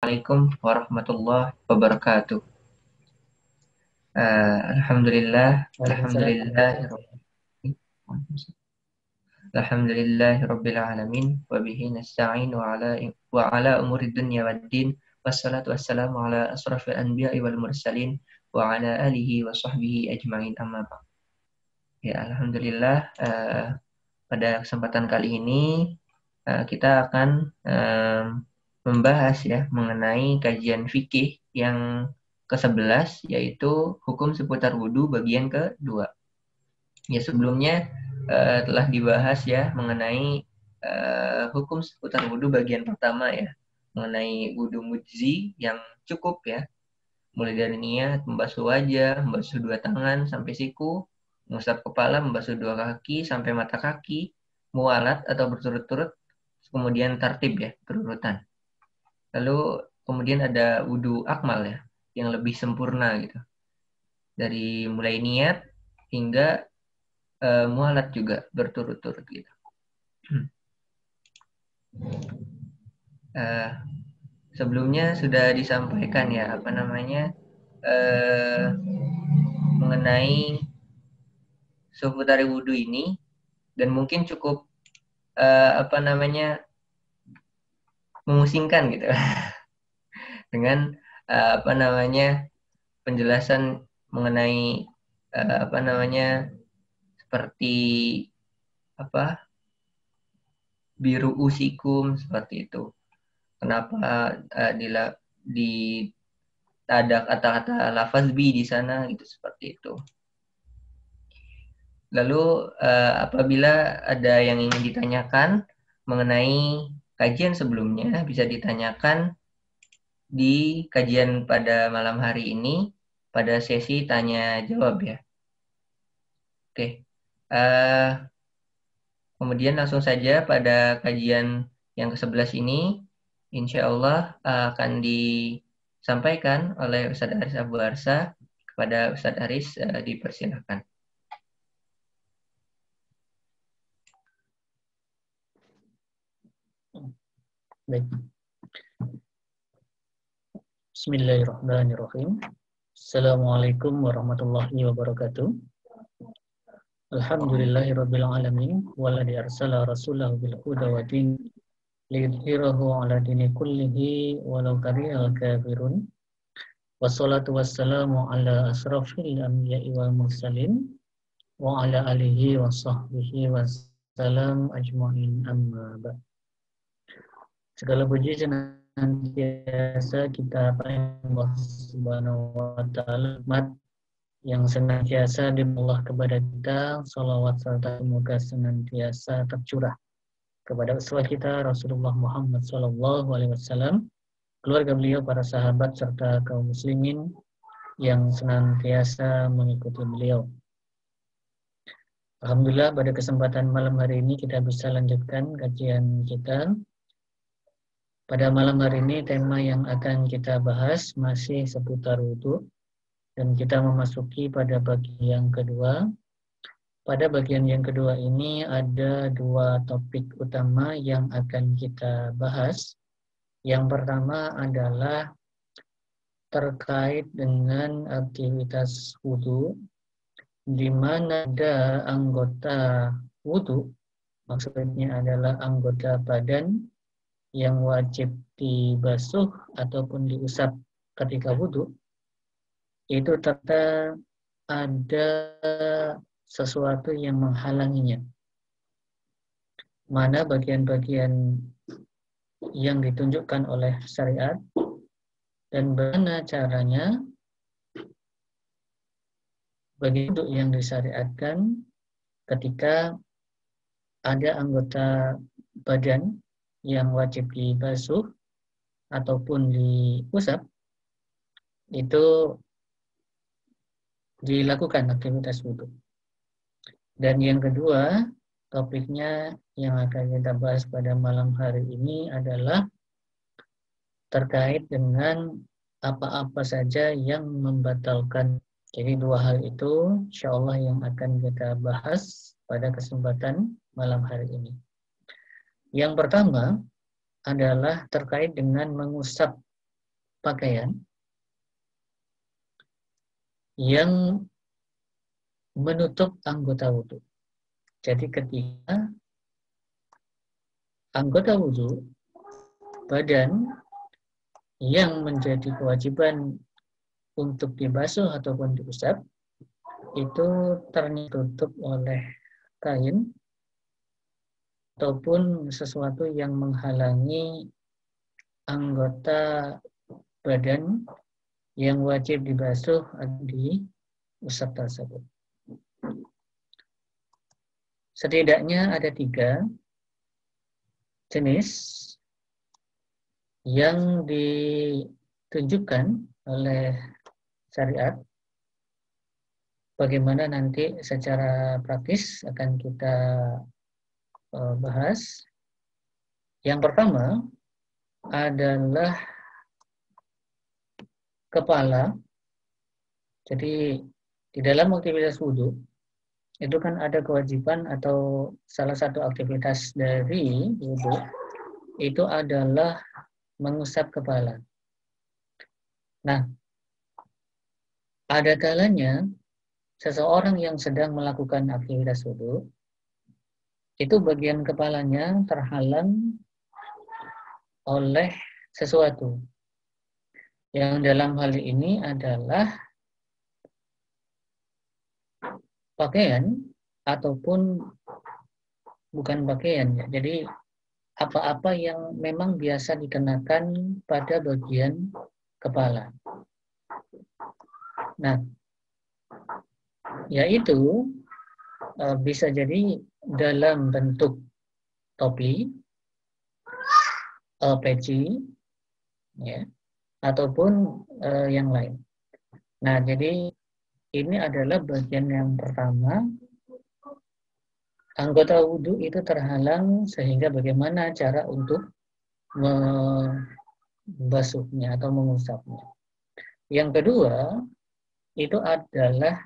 Assalamualaikum warahmatullahi wabarakatuh. Alhamdulillah, Waalaikumsalam warahmatullahi alhamdulillahirabbil alamin wa bihi nasta'in wa ala umuri dunya waddin wassalatu wassalamu ala asrafil anbiya'i wal mursalin wa ala alihi wa sahbihi ajma'in amma ba'd. Ya, alhamdulillah, pada kesempatan kali ini kita akan membahas ya mengenai kajian fikih yang ke-11, yaitu hukum seputar wudhu bagian kedua. Ya, sebelumnya telah dibahas ya mengenai hukum seputar wudhu bagian pertama ya, mengenai wudhu mujzi yang cukup ya, mulai dari niat, membasuh wajah, membasuh dua tangan sampai siku, mengusap kepala, membasuh dua kaki sampai mata kaki, mualat atau berturut-turut, kemudian tartib ya, berurutan. Lalu kemudian ada wudhu akmal ya, yang lebih sempurna gitu. Dari mulai niat hingga mualat juga berturut-turut gitu. Sebelumnya sudah disampaikan ya mengenai seputar wudhu ini, dan mungkin cukup memusingkan gitu dengan penjelasan mengenai seperti biru usikum seperti itu. Kenapa ada kata-kata lafaz bi di sana gitu, seperti itu. Lalu apabila ada yang ingin ditanyakan mengenai kajian sebelumnya, bisa ditanyakan di kajian pada malam hari ini pada sesi tanya jawab ya. Oke. Kemudian langsung saja pada kajian yang ke-11 ini, insya Allah akan disampaikan oleh Ustadz Aris Abu Arsa. Kepada Ustadz Aris, dipersilakan. Baik. Bismillahirrahmanirrahim. Assalamualaikum warahmatullahi wabarakatuh. Alhamdulillahirabbil alamin walladzi arsala rasulahu bil huda wa din liyudhhirahu 'ala dini kullihi walau karihal kafirun. Wassalatu wassalamu ala asrafil anbiya'i wal mursalin wa ala alihi wa sahbihi wassalam ajma'in amma ba'd. Segala puji senantiasa kita panjatkan Allah Subhanahu wa taala yang senantiasa dimullah kepada kita, salawat serta semoga senantiasa tercurah kepada uswah kita Rasulullah Muhammad sallallahu alaihi wasallam, keluarga beliau, para sahabat serta kaum muslimin yang senantiasa mengikuti beliau. Alhamdulillah, pada kesempatan malam hari ini kita bisa lanjutkan kajian kita. Pada malam hari ini tema yang akan kita bahas masih seputar wudhu. Dan kita memasuki pada bagian yang kedua. Pada bagian yang kedua ini ada dua topik utama yang akan kita bahas. Yang pertama adalah terkait dengan aktivitas wudhu, di mana ada anggota wudhu, maksudnya adalah anggota badan yang wajib dibasuh ataupun diusap ketika wudhu. Itu ternyata ada sesuatu yang menghalanginya. Mana bagian-bagian yang ditunjukkan oleh syariat dan bagaimana caranya bagi wudhu yang disyariatkan ketika ada anggota badan yang wajib dibasuh ataupun diusap, itu dilakukan aktivitas wudhu. Dan yang kedua, topiknya yang akan kita bahas pada malam hari ini adalah terkait dengan apa-apa saja yang membatalkan. Jadi dua hal itu insya Allah yang akan kita bahas pada kesempatan malam hari ini. Yang pertama adalah terkait dengan mengusap pakaian yang menutup anggota wudhu. Jadi ketika anggota wudhu, badan yang menjadi kewajiban untuk dibasuh ataupun diusap, itu tertutup oleh kain ataupun sesuatu yang menghalangi anggota badan yang wajib dibasuh atau diusap tersebut. Setidaknya ada 3 jenis yang ditunjukkan oleh syariat. Bagaimana nanti secara praktis akan kita bahas. Yang pertama adalah kepala. Jadi di dalam aktivitas wudhu itu kan ada kewajiban atau salah satu aktivitas dari wudhu itu adalah mengusap kepala. Nah, ada kalanya seseorang yang sedang melakukan aktivitas wudhu itu bagian kepalanya terhalang oleh sesuatu. Yang dalam hal ini adalah pakaian ataupun bukan pakaian ya. Jadi apa-apa yang memang biasa dikenakan pada bagian kepala. Nah, yaitu bisa jadi dalam bentuk topi, peci, ya, ataupun yang lain. Nah, jadi ini adalah bagian yang pertama. Anggota wudhu itu terhalang sehingga bagaimana cara untuk membasuhnya atau mengusapnya. Yang kedua itu adalah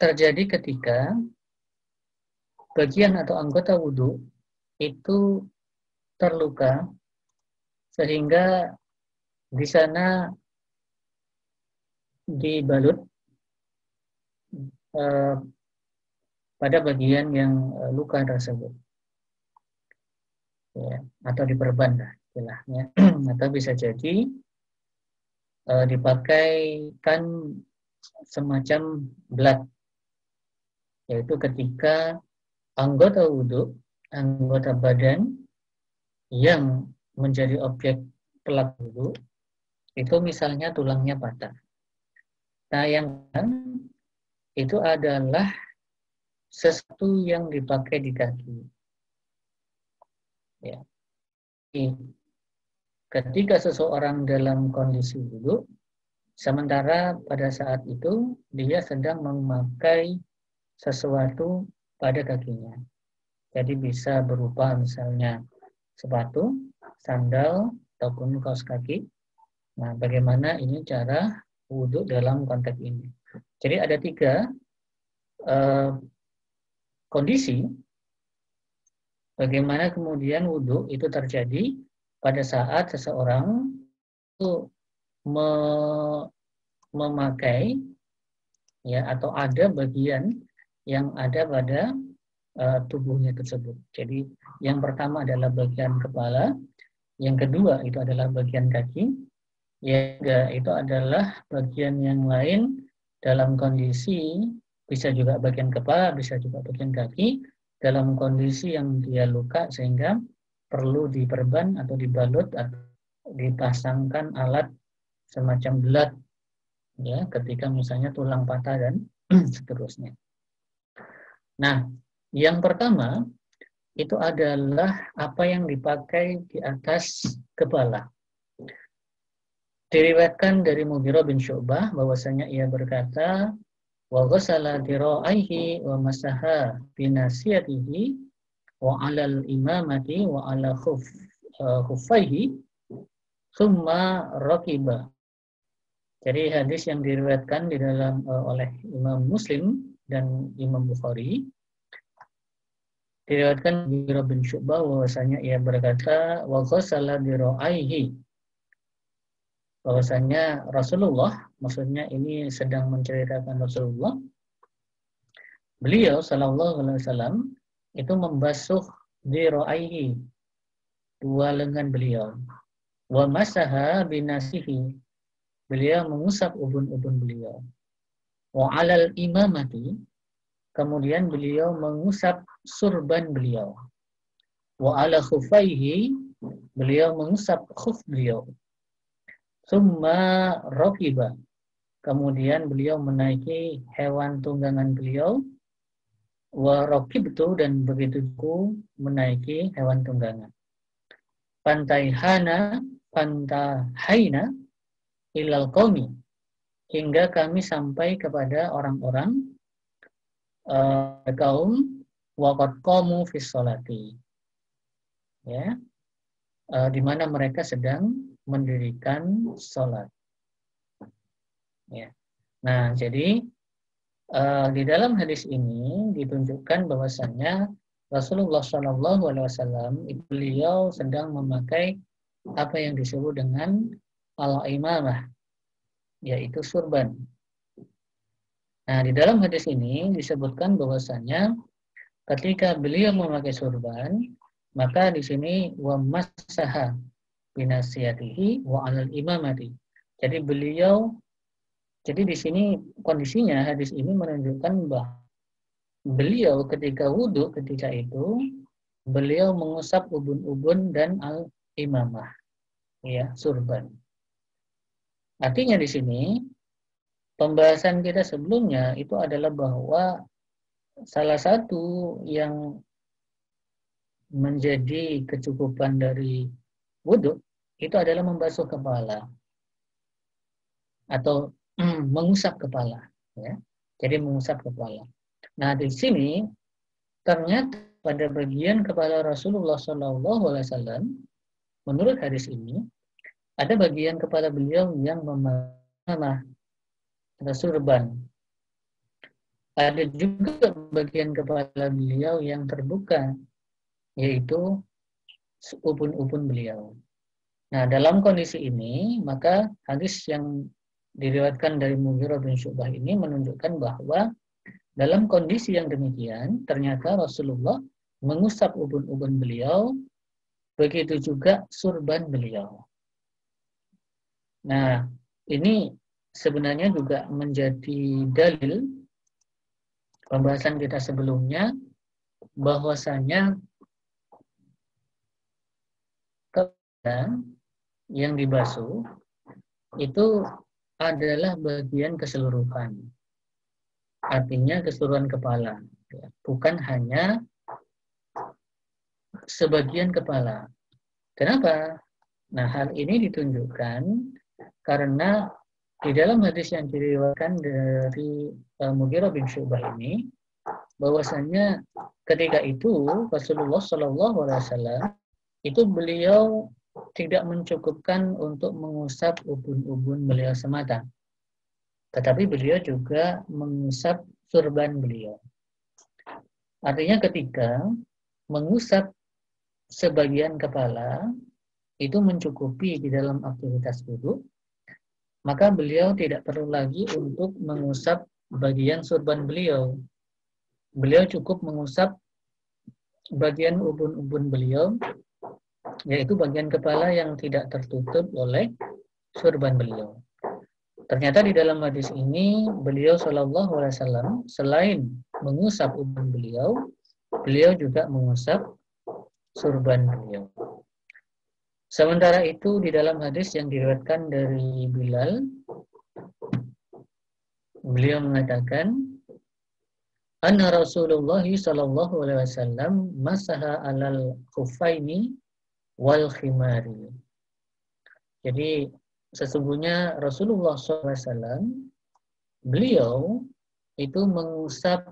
terjadi ketika bagian atau anggota wudhu itu terluka sehingga di sana dibalut pada bagian yang luka tersebut, ya, atau diperban lah istilahnya. Atau bisa jadi dipakaikan semacam belat, yaitu ketika anggota wudhu, anggota badan yang menjadi objek pelak wudhu itu misalnya tulangnya patah. Nah, yang itu adalah sesuatu yang dipakai di kaki. Ya. Ketika seseorang dalam kondisi wudhu, sementara pada saat itu dia sedang memakai sesuatu pada kakinya. Jadi bisa berupa misalnya sepatu, sandal, ataupun kaos kaki. Nah, bagaimana ini cara wudhu dalam konteks ini? Jadi ada 3 kondisi bagaimana kemudian wudhu itu terjadi pada saat seseorang itu memakai ya atau ada bagian yang ada pada tubuhnya tersebut. Jadi yang pertama adalah bagian kepala, yang kedua itu adalah bagian kaki, yang ketiga itu adalah bagian yang lain dalam kondisi bisa juga bagian kepala, bisa juga bagian kaki dalam kondisi yang dia luka sehingga perlu diperban atau dibalut atau dipasangkan alat semacam belat ya ketika misalnya tulang patah dan seterusnya. Nah, yang pertama itu adalah apa yang dipakai di atas kepala. Diriwayatkan dari Mughirah bin Syu'bah bahwasanya ia berkata, wa ghassala dira'aihi wa masaha binasiyatihi wa 'alal imamati wa 'ala khuffaihi thumma raqiba. Jadi hadis yang diriwayatkan di dalam oleh Imam Muslim dan Imam Bukhari. Diriwayatkan Mughirah bin Syu'bah bahwasanya ia berkata, wa ghasala dira'aihi, bahwasanya Rasulullah, maksudnya ini sedang menceritakan Rasulullah, beliau sallallahu alaihi wasallam itu membasuh dira'aihi, dua lengan beliau, wa masaha binasihi, beliau mengusap ubun-ubun beliau, wa alal imamati, kemudian beliau mengusap surban beliau, wa ala khufaihi, beliau mengusap khuf beliau, summa rakiba, kemudian beliau menaiki hewan tunggangan beliau, wa rakibtu, dan begitu juga menaiki hewan tunggangan. Pantahaina ilal qaumi, hingga kami sampai kepada orang-orang kaum waqad qamu fis sholati, ya, di mana mereka sedang mendirikan sholat, ya. Nah, jadi di dalam hadis ini ditunjukkan bahwasannya Rasulullah SAW beliau sedang memakai apa yang disebut dengan al-imamah, yaitu surban. Nah, di dalam hadis ini disebutkan bahwasannya ketika beliau memakai surban, maka di sini wa masaha binasiyatihi wa alal imamati. Jadi di sini kondisinya hadis ini menunjukkan bahwa beliau ketika wudhu ketika itu beliau mengusap ubun-ubun dan al-imamah, ya, surban. Artinya di sini pembahasan kita sebelumnya itu adalah bahwa salah satu yang menjadi kecukupan dari wudhu itu adalah membasuh kepala atau mengusap kepala, ya. Jadi mengusap kepala. Nah, di sini ternyata pada bagian kepala Rasulullah SAW, menurut hadis ini ada bagian kepala beliau yang memakai surban. Ada juga bagian kepala beliau yang terbuka, yaitu ubun-ubun beliau. Nah, dalam kondisi ini, maka hadis yang diriwayatkan dari Mughirah bin Syu'bah ini menunjukkan bahwa dalam kondisi yang demikian, ternyata Rasulullah mengusap ubun-ubun beliau, begitu juga surban beliau. Nah, ini sebenarnya juga menjadi dalil pembahasan kita sebelumnya, bahwasanya kepala yang dibasuh itu adalah bagian keseluruhan. Artinya keseluruhan kepala, bukan hanya sebagian kepala. Kenapa? Nah, hal ini ditunjukkan karena di dalam hadis yang diriwayatkan dari Mughirah bin Syu'bah ini, bahwasanya ketika itu Rasulullah SAW itu beliau tidak mencukupkan untuk mengusap ubun-ubun beliau semata, tetapi beliau juga mengusap surban beliau. Artinya ketika mengusap sebagian kepala itu mencukupi di dalam aktivitas wudhu, maka beliau tidak perlu lagi untuk mengusap bagian surban beliau. Beliau cukup mengusap bagian ubun-ubun beliau, yaitu bagian kepala yang tidak tertutup oleh surban beliau. Ternyata di dalam hadis ini beliau SAW selain mengusap ubun beliau, beliau juga mengusap surban beliau. Sementara itu di dalam hadis yang diriwayatkan dari Bilal, beliau mengatakan, anna Rasulullah sallallahu alaihi wasallam masaha alal khuffaini wal khimari. Jadi sesungguhnya Rasulullah SAW beliau itu mengusap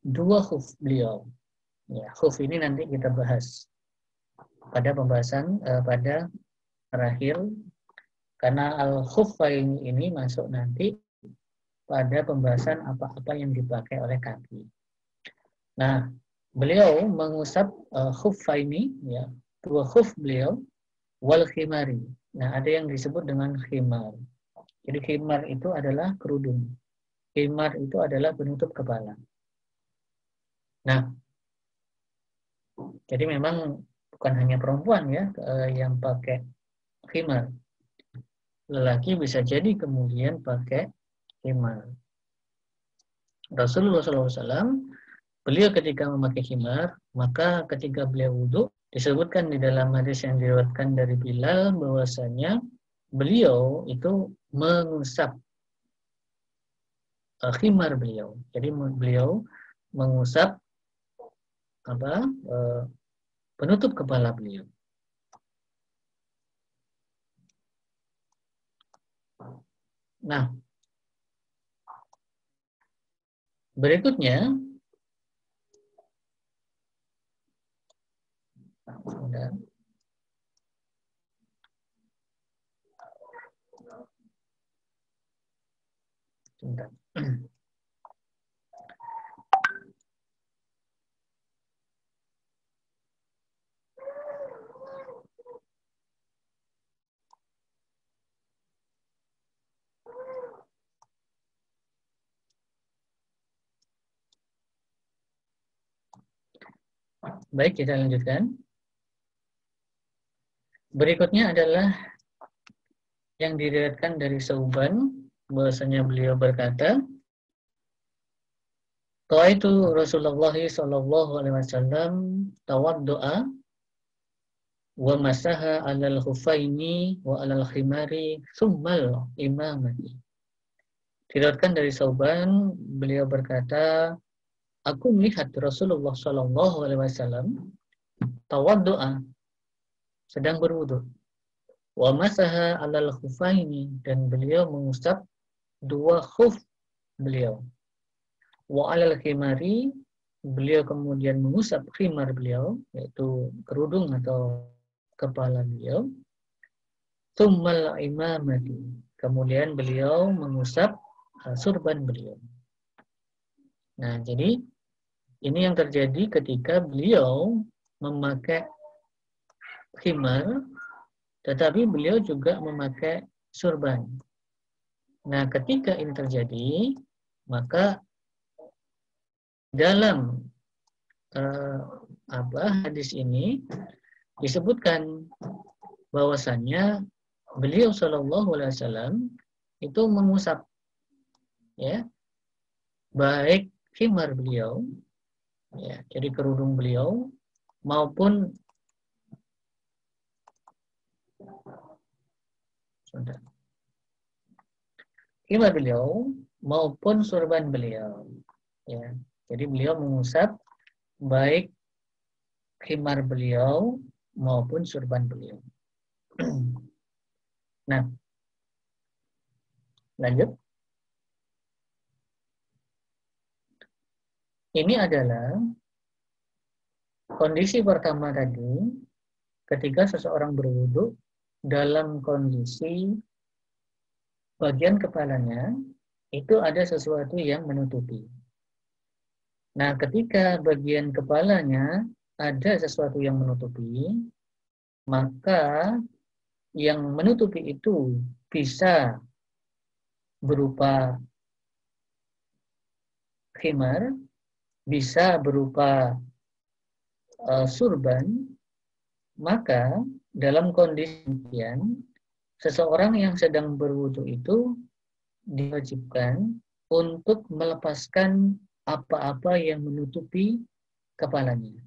dua khuf beliau. Ya, khuf ini nanti kita bahas pada pembahasan pada terakhir Karena al-khuffain ini masuk nanti pada pembahasan apa-apa yang dipakai oleh kaki. Nah, beliau mengusap khuffaini, ya, dua khuf beliau, wal khimari. Nah, ada yang disebut dengan khimar. Jadi khimar itu adalah kerudung. Khimar itu adalah penutup kepala. Nah, jadi memang bukan hanya perempuan ya yang pakai khimar. Lelaki bisa jadi kemudian pakai khimar. Rasulullah SAW, beliau ketika memakai khimar, maka ketika beliau wudhu, disebutkan di dalam hadis yang diriwayatkan dari Bilal bahwasanya beliau itu mengusap khimar beliau. Jadi beliau mengusap penutup kepala beliau. Nah, berikutnya sebentar. Baik, kita lanjutkan. Berikutnya adalah yang diriwayatkan dari Sauban, bahwasanya beliau berkata, "Ta'aitu Rasulullah sallallahu alaihi wasallam tawaddu'a wa masaha 'alal khuffaini wa 'alal khimari tsummal imamati." Diriwayatkan dari Sauban, beliau berkata, "Aku melihat Rasulullah sallallahu alaihi wasallam tawaddu'a, sedang berwudu. Wa masaha 'alal khuffaini, dan beliau mengusap dua khuf beliau. Wa 'alal khimari, beliau kemudian mengusap khimar beliau, yaitu kerudung atau kepala beliau. Tsummal imamati, kemudian beliau mengusap surban beliau." Nah, jadi ini yang terjadi ketika beliau memakai khimar, tetapi beliau juga memakai surban. Nah, ketika ini terjadi, maka dalam hadis ini disebutkan bahwasannya beliau Shallallahu Alaihi Wasallam itu mengusap, ya, baik khimar beliau, ya, jadi kerudung beliau, maupun khimar beliau maupun surban beliau, ya. Jadi beliau mengusap baik khimar beliau maupun surban beliau. Nah, lanjut. Ini adalah kondisi pertama tadi ketika seseorang berwudu dalam kondisi bagian kepalanya itu ada sesuatu yang menutupi. Nah, ketika bagian kepalanya ada sesuatu yang menutupi, maka yang menutupi itu bisa berupa khimar, bisa berupa surban, maka dalam kondisi demikian, seseorang yang sedang berwudu itu diwajibkan untuk melepaskan apa-apa yang menutupi kepalanya.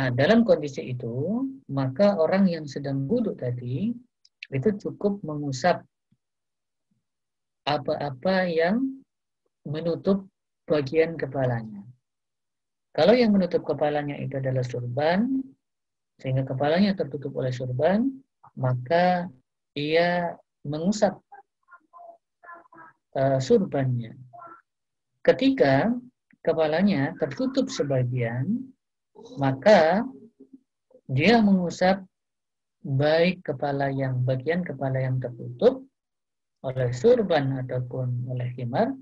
Nah, dalam kondisi itu, maka orang yang sedang wudu tadi itu cukup mengusap apa-apa yang menutup bagian kepalanya. Kalau yang menutup kepalanya itu adalah surban, sehingga kepalanya tertutup oleh surban, maka ia mengusap surbannya. Ketika kepalanya tertutup sebagian, maka dia mengusap baik bagian kepala yang tertutup oleh surban ataupun oleh khimar,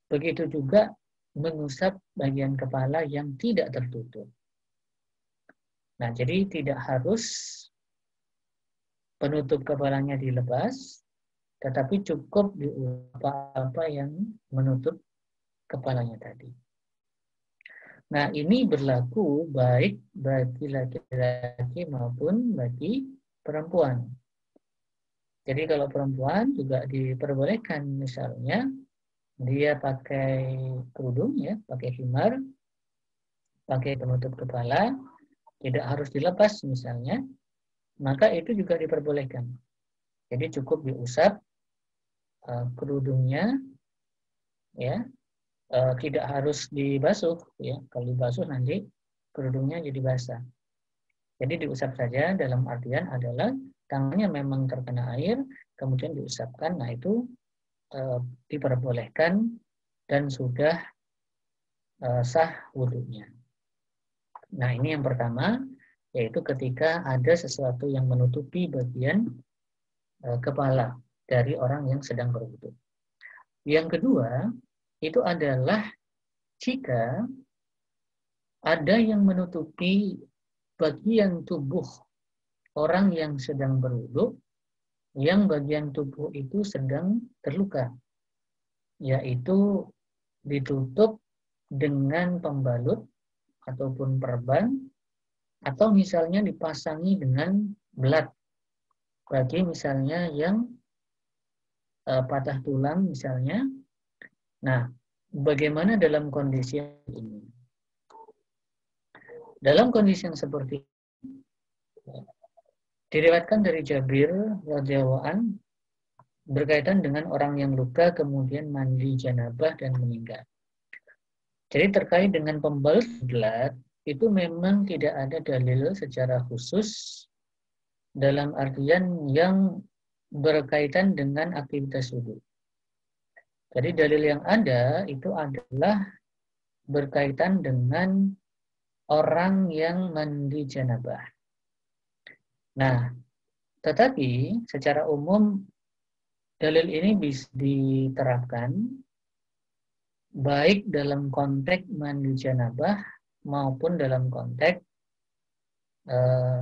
begitu juga mengusap bagian kepala yang tidak tertutup. Nah, jadi tidak harus penutup kepalanya dilepas, tetapi cukup diusap apa yang menutup kepalanya tadi. Nah, ini berlaku baik bagi laki-laki maupun bagi perempuan. Jadi kalau perempuan juga diperbolehkan, misalnya dia pakai kerudung, ya, pakai khimar, pakai penutup kepala, tidak harus dilepas misalnya, maka itu juga diperbolehkan. Jadi cukup diusap kerudungnya, ya, tidak harus dibasuh, ya. Kalau dibasuh nanti kerudungnya jadi basah. Jadi diusap saja, dalam artian adalah tangannya memang terkena air, kemudian diusapkan. Nah, itu diperbolehkan dan sudah sah wudunya. Nah, ini yang pertama, yaitu ketika ada sesuatu yang menutupi bagian kepala dari orang yang sedang berwudu. Yang kedua, itu adalah jika ada yang menutupi bagian tubuh orang yang sedang berwudu, yang bagian tubuh itu sedang terluka, yaitu ditutup dengan pembalut ataupun perban, atau misalnya dipasangi dengan belat bagi misalnya yang patah tulang misalnya. Nah, bagaimana dalam kondisi ini? Dalam kondisi yang seperti ini, diriwayatkan dari Jabir radhiyallahu anhu berkaitan dengan orang yang luka kemudian mandi janabah dan meninggal. Jadi terkait dengan pembalut belat, itu memang tidak ada dalil secara khusus dalam artian yang berkaitan dengan aktivitas wudu. Jadi dalil yang ada itu adalah berkaitan dengan orang yang mandi janabah. Nah, tetapi secara umum dalil ini bisa diterapkan baik dalam konteks mandi janabah maupun dalam konteks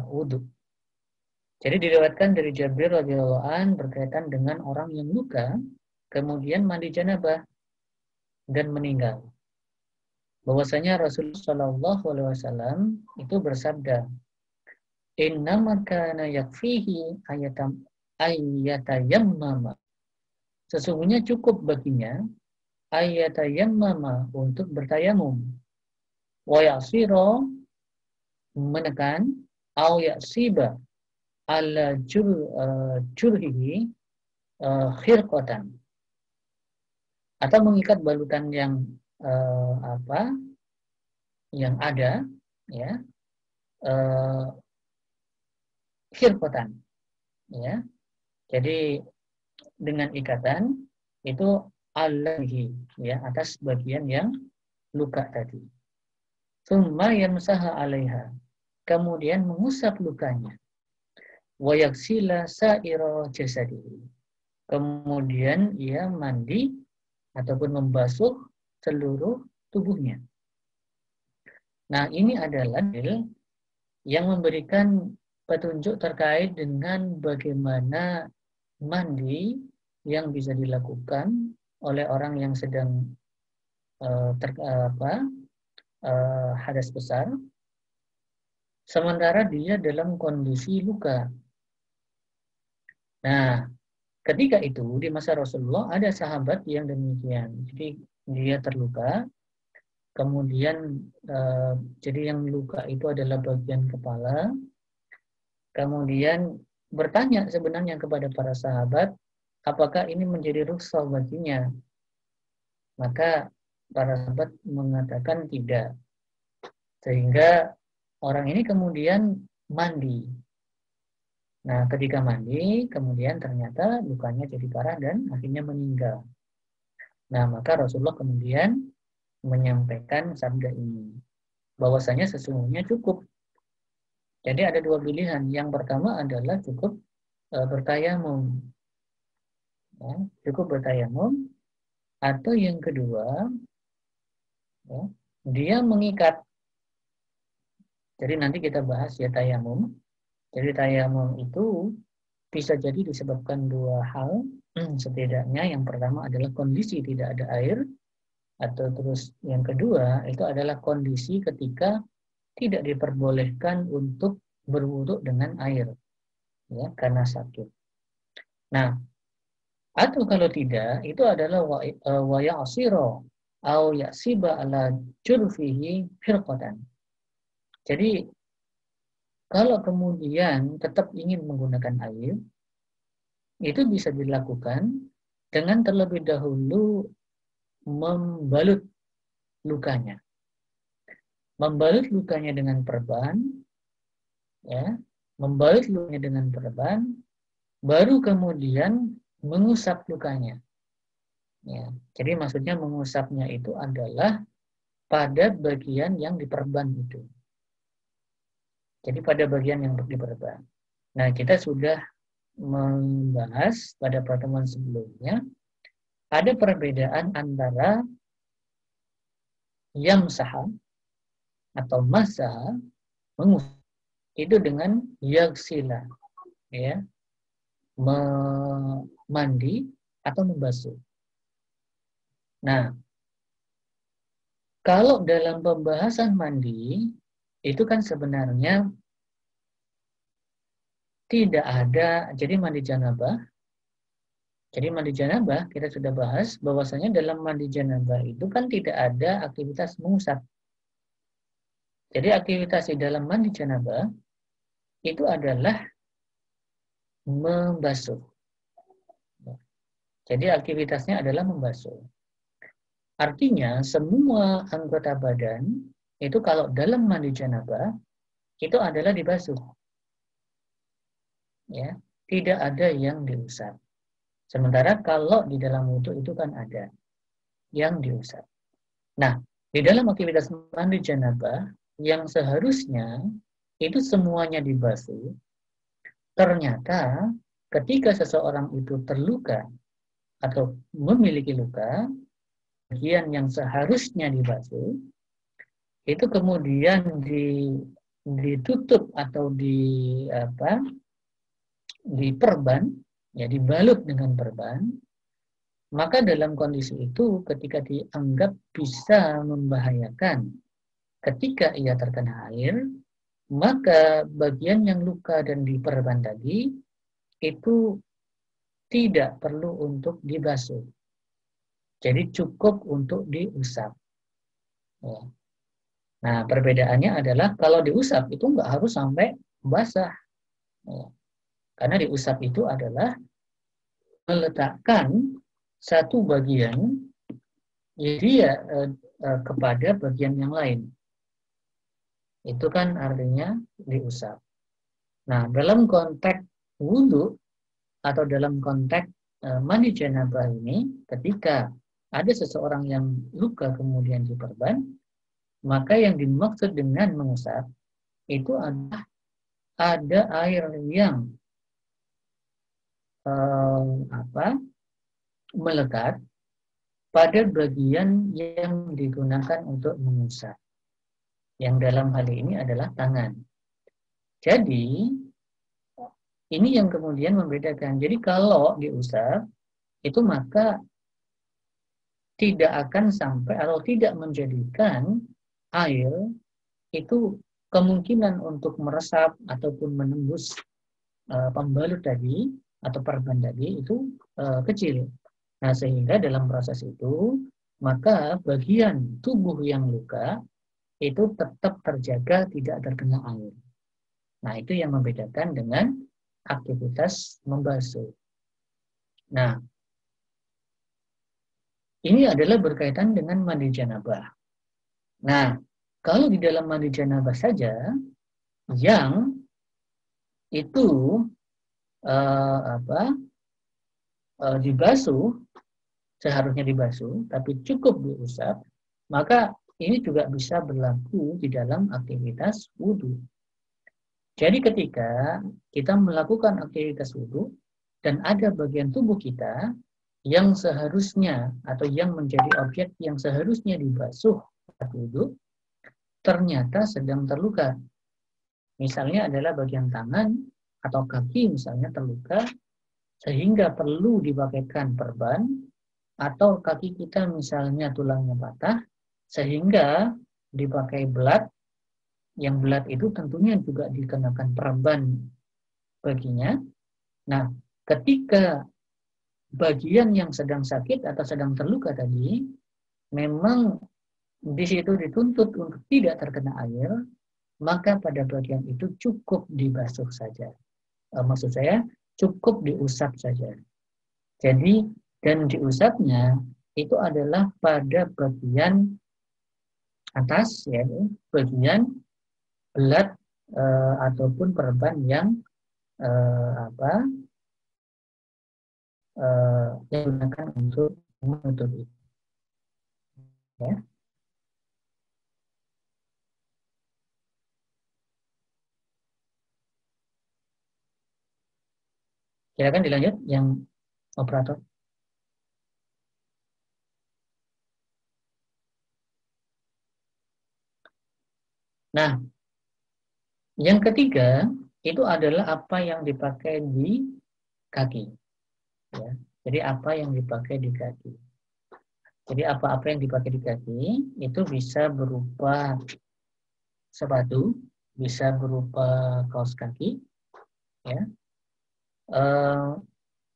wudu. Jadi diriwayatkan dari Jabir radhiyallahu an berkaitan dengan orang yang luka kemudian mandi janabah dan meninggal. Bahwasanya Rasulullah Shallallahu Alaihi Wasallam itu bersabda, "Innama kana yakfihi ayatayammama." Sesungguhnya cukup baginya ayatayammama untuk bertayamum. Wa yasiro menekan au yasiba ala jurhihi khirqatan, atau mengikat balutan yang yang ada, ya, khirqatan, ya. Jadi dengan ikatan itu alaihi, ya, atas bagian yang luka tadi. Tsumma yamsaha 'alaiha, kemudian mengusap lukanya. Wa yagsila sa'ira jasadihi, kemudian ia mandi ataupun membasuh seluruh tubuhnya. Nah, ini adalah dalil yang memberikan petunjuk terkait dengan bagaimana mandi yang bisa dilakukan oleh orang yang sedang hadas besar, sementara dia dalam kondisi luka. Nah, ketika itu di masa Rasulullah ada sahabat yang demikian. Jadi dia terluka, kemudian jadi yang luka itu adalah bagian kepala. Kemudian bertanya sebenarnya kepada para sahabat, apakah ini menjadi rukhsah baginya? Maka para sahabat mengatakan tidak. Sehingga orang ini kemudian mandi. Nah, ketika mandi, kemudian ternyata lukanya jadi parah dan akhirnya meninggal. Nah, maka Rasulullah kemudian menyampaikan sabda ini, bahwasanya sesungguhnya cukup Jadi ada dua pilihan. Yang pertama adalah cukup bertayamum. Ya, cukup bertayamum. Atau yang kedua, ya, dia mengikat. Jadi nanti kita bahas ya tayamum. Jadi tayamum itu bisa jadi disebabkan dua hal. Setidaknya yang pertama adalah kondisi tidak ada air. Atau terus yang kedua itu adalah kondisi ketika tidak diperbolehkan untuk berwudhu dengan air. Ya, karena sakit. Nah, atau kalau tidak, itu adalah wa ya'siro au ya'siba ala jurfihi firqatan. Jadi, kalau kemudian tetap ingin menggunakan air, itu bisa dilakukan dengan terlebih dahulu membalut lukanya. Membalut lukanya dengan perban, ya, membalut lukanya dengan perban, baru kemudian mengusap lukanya. Ya, jadi maksudnya mengusapnya itu adalah pada bagian yang diperban itu. Jadi pada bagian yang diperban. Nah, kita sudah membahas pada pertemuan sebelumnya, ada perbedaan antara yamsaha atau masaha, mengusap, itu dengan yagsila, ya, mandi atau membasuh. Nah, kalau dalam pembahasan mandi, itu kan sebenarnya tidak ada, jadi mandi janabah. Jadi mandi janabah, kita sudah bahas bahwasanya dalam mandi janabah itu kan tidak ada aktivitas mengusap. Jadi aktivitas di dalam mandi janabah itu adalah membasuh. Jadi aktivitasnya adalah membasuh. Artinya semua anggota badan itu kalau dalam mandi janabah itu adalah dibasuh. Ya, tidak ada yang diusap. Sementara kalau di dalam wudhu itu kan ada yang diusap. Nah, di dalam aktivitas mandi janabah yang seharusnya itu semuanya dibasuh, ternyata ketika seseorang itu terluka atau memiliki luka, bagian yang seharusnya dibasuh itu kemudian ditutup atau diperban, ya dibalut dengan perban, maka dalam kondisi itu ketika dianggap bisa membahayakan ketika ia terkena air, maka bagian yang luka dan diperban tadi itu tidak perlu untuk dibasuh. Jadi cukup untuk diusap. Ya. Nah, perbedaannya adalah kalau diusap itu nggak harus sampai basah. Ya. Karena diusap itu adalah meletakkan satu bagian dia kepada bagian yang lain. Itu kan artinya diusap. Nah, dalam konteks wudhu atau dalam konteks mandi janabah ini, ketika ada seseorang yang luka kemudian diperban, maka yang dimaksud dengan mengusap itu adalah ada air yang melekat pada bagian yang digunakan untuk mengusap. Yang dalam hal ini adalah tangan. Jadi, ini yang kemudian membedakan. Jadi kalau diusap, itu maka tidak akan sampai atau tidak menjadikan air itu kemungkinan untuk meresap ataupun menembus pembalut tadi atau perban tadi itu kecil. Nah, sehingga dalam proses itu, maka bagian tubuh yang luka itu tetap terjaga tidak terkena air. Nah, itu yang membedakan dengan aktivitas membasuh. Nah, ini adalah berkaitan dengan mandi janabah. Nah, kalau di dalam mandi janabah saja, yang itu dibasuh, seharusnya dibasuh, tapi cukup diusap, maka ini juga bisa berlaku di dalam aktivitas wudhu. Jadi ketika kita melakukan aktivitas wudhu dan ada bagian tubuh kita yang seharusnya atau yang menjadi objek yang seharusnya dibasuh saat wudhu, ternyata sedang terluka. Misalnya adalah bagian tangan atau kaki misalnya terluka, sehingga perlu dipakaikan perban, atau kaki kita misalnya tulangnya patah, sehingga dipakai belat, yang belat itu tentunya juga dikenakan perban baginya. Nah, ketika bagian yang sedang sakit atau sedang terluka tadi, memang di situ dituntut untuk tidak terkena air, maka pada bagian itu cukup dibasuh saja. Maksud saya, cukup diusap saja. Jadi, dan diusapnya itu adalah pada bagian atas, ya, bagian belat ataupun perban yang yang digunakan untuk menutup itu. Ya. Silakan dilanjut yang operator. Nah, yang ketiga itu adalah apa yang dipakai di kaki. Ya. Jadi apa yang dipakai di kaki. Jadi apa-apa yang dipakai di kaki itu bisa berupa sepatu, bisa berupa kaos kaki. Ya.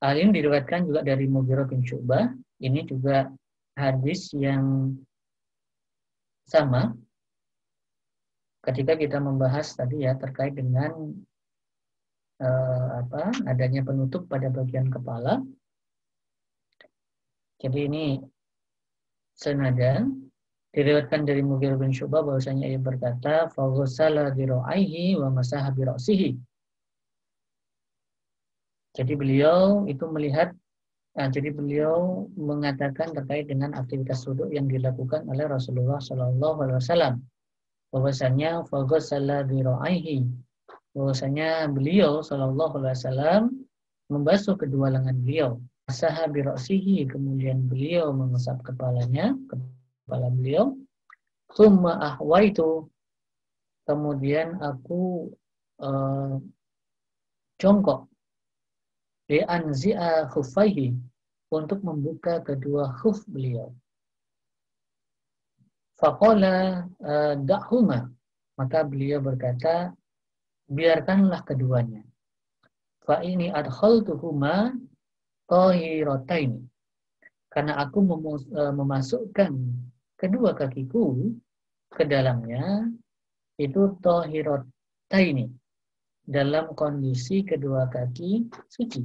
Hal ini diriwayatkan juga dari Mughirah bin Syu'bah. Ini juga hadis yang sama ketika kita membahas tadi ya terkait dengan adanya penutup pada bagian kepala. Jadi ini senada diriwayatkan dari Mughirah bin Syu'bah bahwasanya ia berkata, fa ghassala dhira'aihi wa masaha bi ra'sihi. Jadi beliau itu melihat, jadi beliau mengatakan terkait dengan aktivitas wudhu yang dilakukan oleh Rasulullah Shallallahu Alaihi Wasallam, bahwasanya fa ghassala dhira'aihi, bahwasanya beliau Shallallahu Alaihi Wasallam membasuh kedua lengan beliau, masaha bi ra'sihi, kemudian beliau mengusap kepalanya, kepala beliau, tsumma ahwaitu, kemudian aku jongkok, li anzi'a khuffaihi, untuk membuka kedua khuf beliau. Faqala da'huma, maka beliau berkata, biarkanlah keduanya. Fa ini adkhaltuhuma tahirataini, karena aku memasukkan kedua kakiku ke dalamnya itu tahirataini, dalam kondisi kedua kaki suci.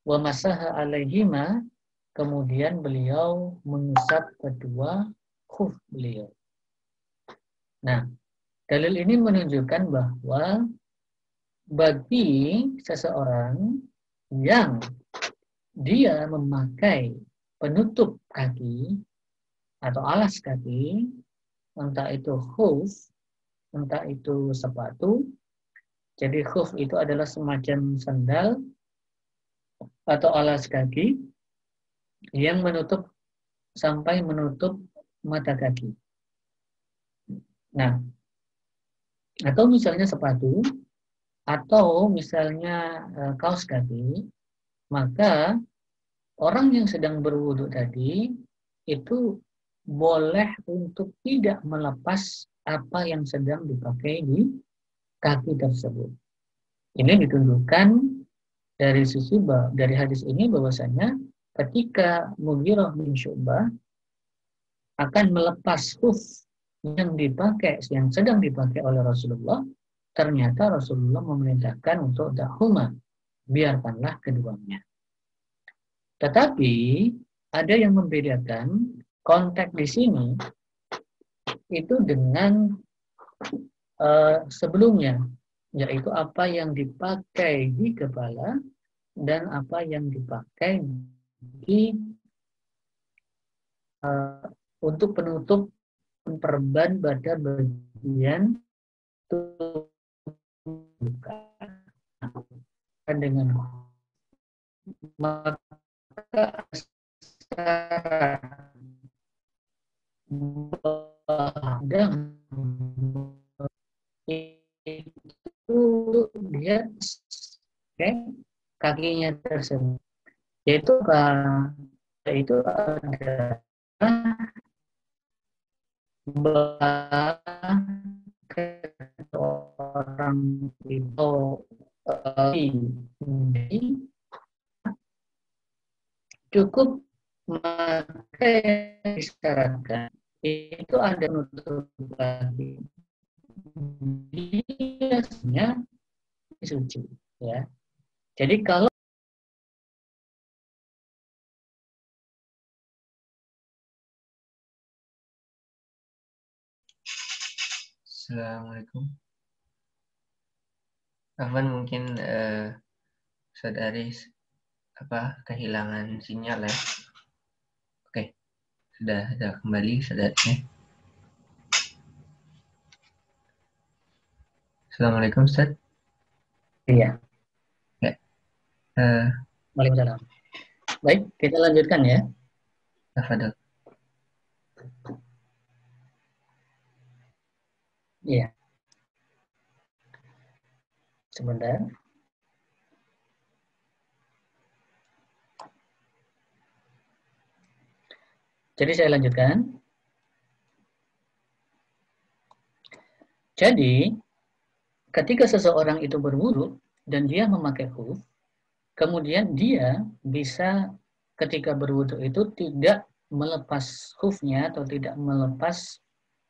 Wa masaha alaihima, kemudian beliau mengusap kedua khuf beliau. Nah, dalil ini menunjukkan bahwa bagi seseorang yang dia memakai penutup kaki atau alas kaki, entah itu khuf, entah itu sepatu. Jadi khuf itu adalah semacam sandal atau alas kaki yang menutup sampai menutup mata kaki. Nah, atau misalnya sepatu, atau misalnya kaos kaki, maka orang yang sedang berwudu tadi itu boleh untuk tidak melepas apa yang sedang dipakai di kaki tersebut. Ini ditunjukkan dari sisi dari hadis ini bahwasanya ketika Mughirah bin Syu'bah akan melepas khuf yang sedang dipakai oleh Rasulullah, ternyata Rasulullah memerintahkan untuk da'huma, biarkanlah keduanya. Tetapi ada yang membedakan konteks di sini itu dengan sebelumnya, yaitu apa yang dipakai di kepala dan apa yang dipakai di untuk penutup perban pada bagian tubuh dengan maka itu dia kakinya tersebut, yaitu itu adalah orang itu cukup maka disyaratkan itu ada nutup lagi biasanya suci, ya. Jadi kalau Assalamualaikum. Afwan mungkin Ustaz Aris kehilangan sinyal ya. Oke, sudah kembali Ustaz Aris. Assalamualaikum Ustaz. iya. Ya. Waalaikumsalam. Baik, kita lanjutkan ya. Tafadhol. Iya. Sebentar. Jadi saya lanjutkan. Jadi, ketika seseorang itu berwudu dan dia memakai khuf, kemudian dia bisa ketika berwudu itu tidak melepas khufnya atau tidak melepas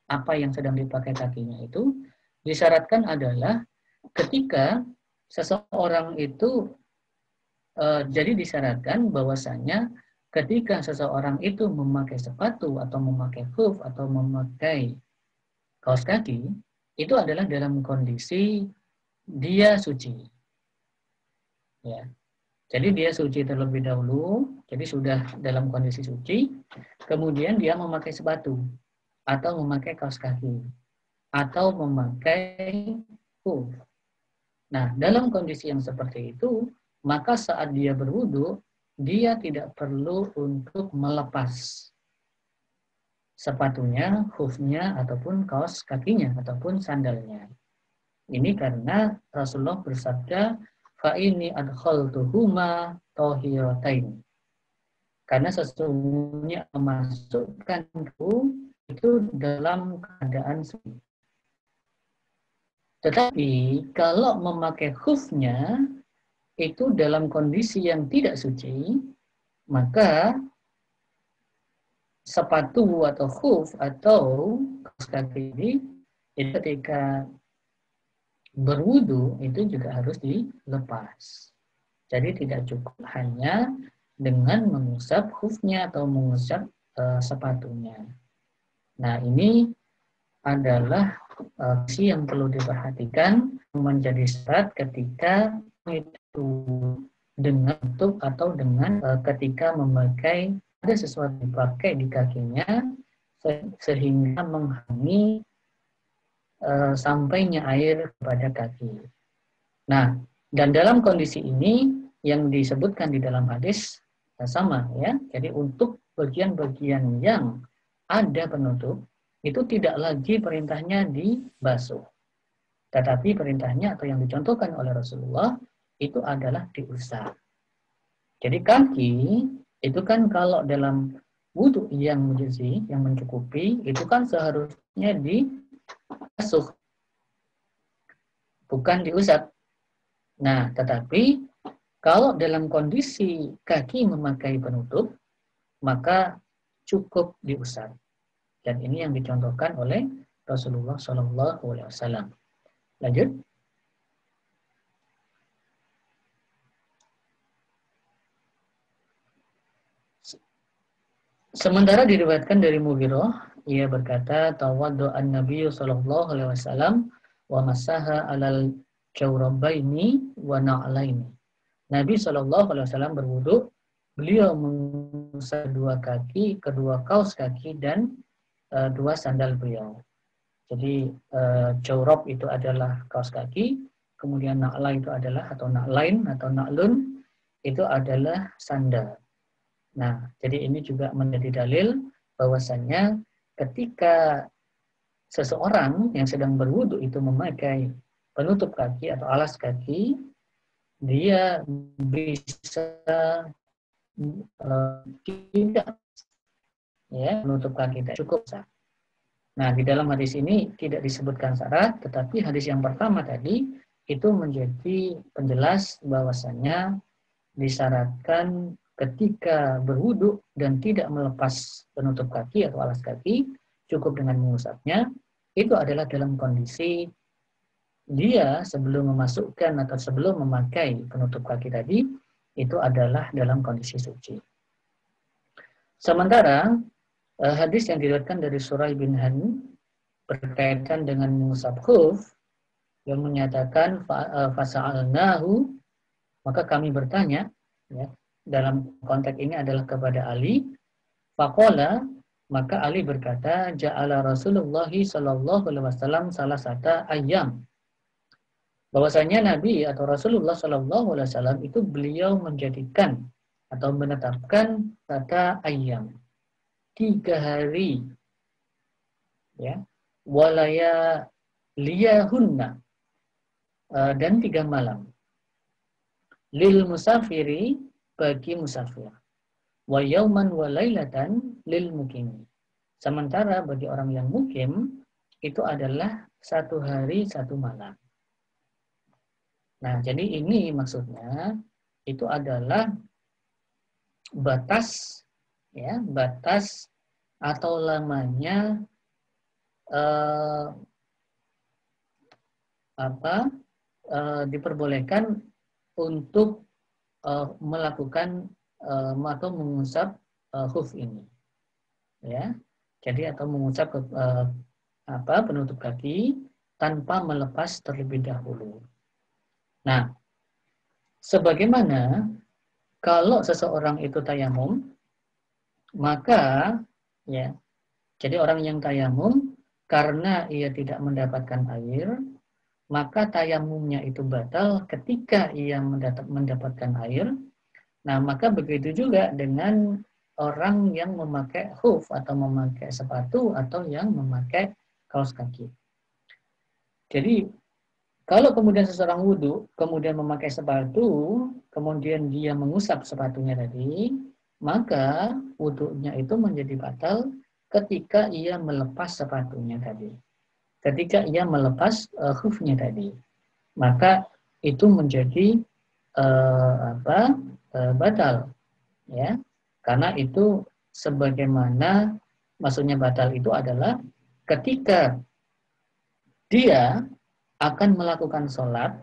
apa yang sedang dipakai kakinya itu, disyaratkan adalah ketika seseorang itu jadi disyaratkan bahwasanya ketika seseorang itu memakai sepatu atau memakai khuf atau memakai kaos kaki, itu adalah dalam kondisi dia suci. Ya. Jadi dia suci terlebih dahulu, jadi sudah dalam kondisi suci, kemudian dia memakai sepatu atau memakai kaos kaki atau memakai khuf. Nah, dalam kondisi yang seperti itu, maka saat dia berwudu, dia tidak perlu untuk melepas sepatunya, khufnya, ataupun kaos kakinya, ataupun sandalnya. Ini karena Rasulullah bersabda, fa'ini adkhaltuhuma tahiratain. Karena sesungguhnya memasukkanku itu dalam keadaan suci. Tetapi kalau memakai khufnya itu dalam kondisi yang tidak suci, maka sepatu atau khuf atau kaos kaki ini ketika berwudu itu juga harus dilepas. Jadi tidak cukup hanya dengan mengusap khufnya atau mengusap sepatunya. Nah, ini adalah opsi yang perlu diperhatikan menjadi syarat ketika itu dengan tutup atau dengan ketika memakai ada sesuatu dipakai di kakinya sehingga menghalangi sampainya air kepada kaki. Nah, dan dalam kondisi ini yang disebutkan di dalam hadis sama ya. Jadi untuk bagian-bagian yang ada penutup itu tidak lagi perintahnya dibasuh. Tetapi perintahnya atau yang dicontohkan oleh Rasulullah itu adalah diusap. Jadi kaki itu kan kalau dalam wudu yang mujzi, yang mencukupi, itu kan seharusnya dibasuh, bukan diusap. Nah, tetapi kalau dalam kondisi kaki memakai penutup, maka cukup diusap. Dan ini yang dicontohkan oleh Rasulullah SAW. Lanjut. Sementara diriwayatkan dari Mughirah, ia berkata, tawaddu'an Nabi sallallahu alaihi wasallam wa masaha 'alal jawrabaini wa na'laini. Nabi sallallahu alaihi wasallam berwudu, beliau mengusap dua kaki, kedua kaos kaki dan dua sandal beliau. Jadi jawrab itu adalah kaos kaki, kemudian na'la itu adalah, atau na'lain atau na'lun itu adalah sandal. Nah, jadi ini juga menjadi dalil bahwasannya ketika seseorang yang sedang berwudu itu memakai penutup kaki atau alas kaki, dia bisa tidak menutup kaki, tidak cukup sah. Nah, di dalam hadis ini tidak disebutkan syarat, tetapi hadis yang pertama tadi itu menjadi penjelas bahwasannya disyaratkan ketika berwudu dan tidak melepas penutup kaki atau alas kaki, cukup dengan mengusapnya, itu adalah dalam kondisi dia sebelum memasukkan atau sebelum memakai penutup kaki tadi, itu adalah dalam kondisi suci. Sementara hadis yang diriwayatkan dari Surah bin Han berkaitan dengan mengusap khuf yang menyatakan fasa'alnahu, maka kami bertanya, ya, dalam konteks ini adalah kepada Ali. Faqala, maka Ali berkata, ja'ala Rasulullah sallallahu alaihi wasallam salasata ayyam. Bahwasanya Nabi atau Rasulullah sallallahu alaihi wasallam itu beliau menjadikan atau menetapkan kata ayyam, 3 hari, ya, walaya liyahunna, dan 3 malam, lil musafiri, bagi musafir, wa yauman wa lailatan lil mukimi. Sementara bagi orang yang mukim itu adalah 1 hari 1 malam. Nah, jadi ini maksudnya itu adalah batas, ya, batas atau lamanya diperbolehkan untuk melakukan atau mengusap khuf ini, ya. Jadi atau mengusap penutup kaki tanpa melepas terlebih dahulu. Nah, sebagaimana kalau seseorang itu tayamum, maka, ya, jadi orang yang tayamum karena ia tidak mendapatkan air, maka tayamumnya itu batal ketika ia mendapatkan air. Nah, maka begitu juga dengan orang yang memakai khuf atau memakai sepatu atau yang memakai kaos kaki. Jadi kalau kemudian seseorang wudhu, kemudian memakai sepatu, kemudian dia mengusap sepatunya tadi, maka wudhunya itu menjadi batal ketika ia melepas sepatunya tadi. Ketika ia melepas khufnya tadi, maka itu menjadi batal, ya, karena itu sebagaimana maksudnya batal itu adalah ketika dia akan melakukan sholat,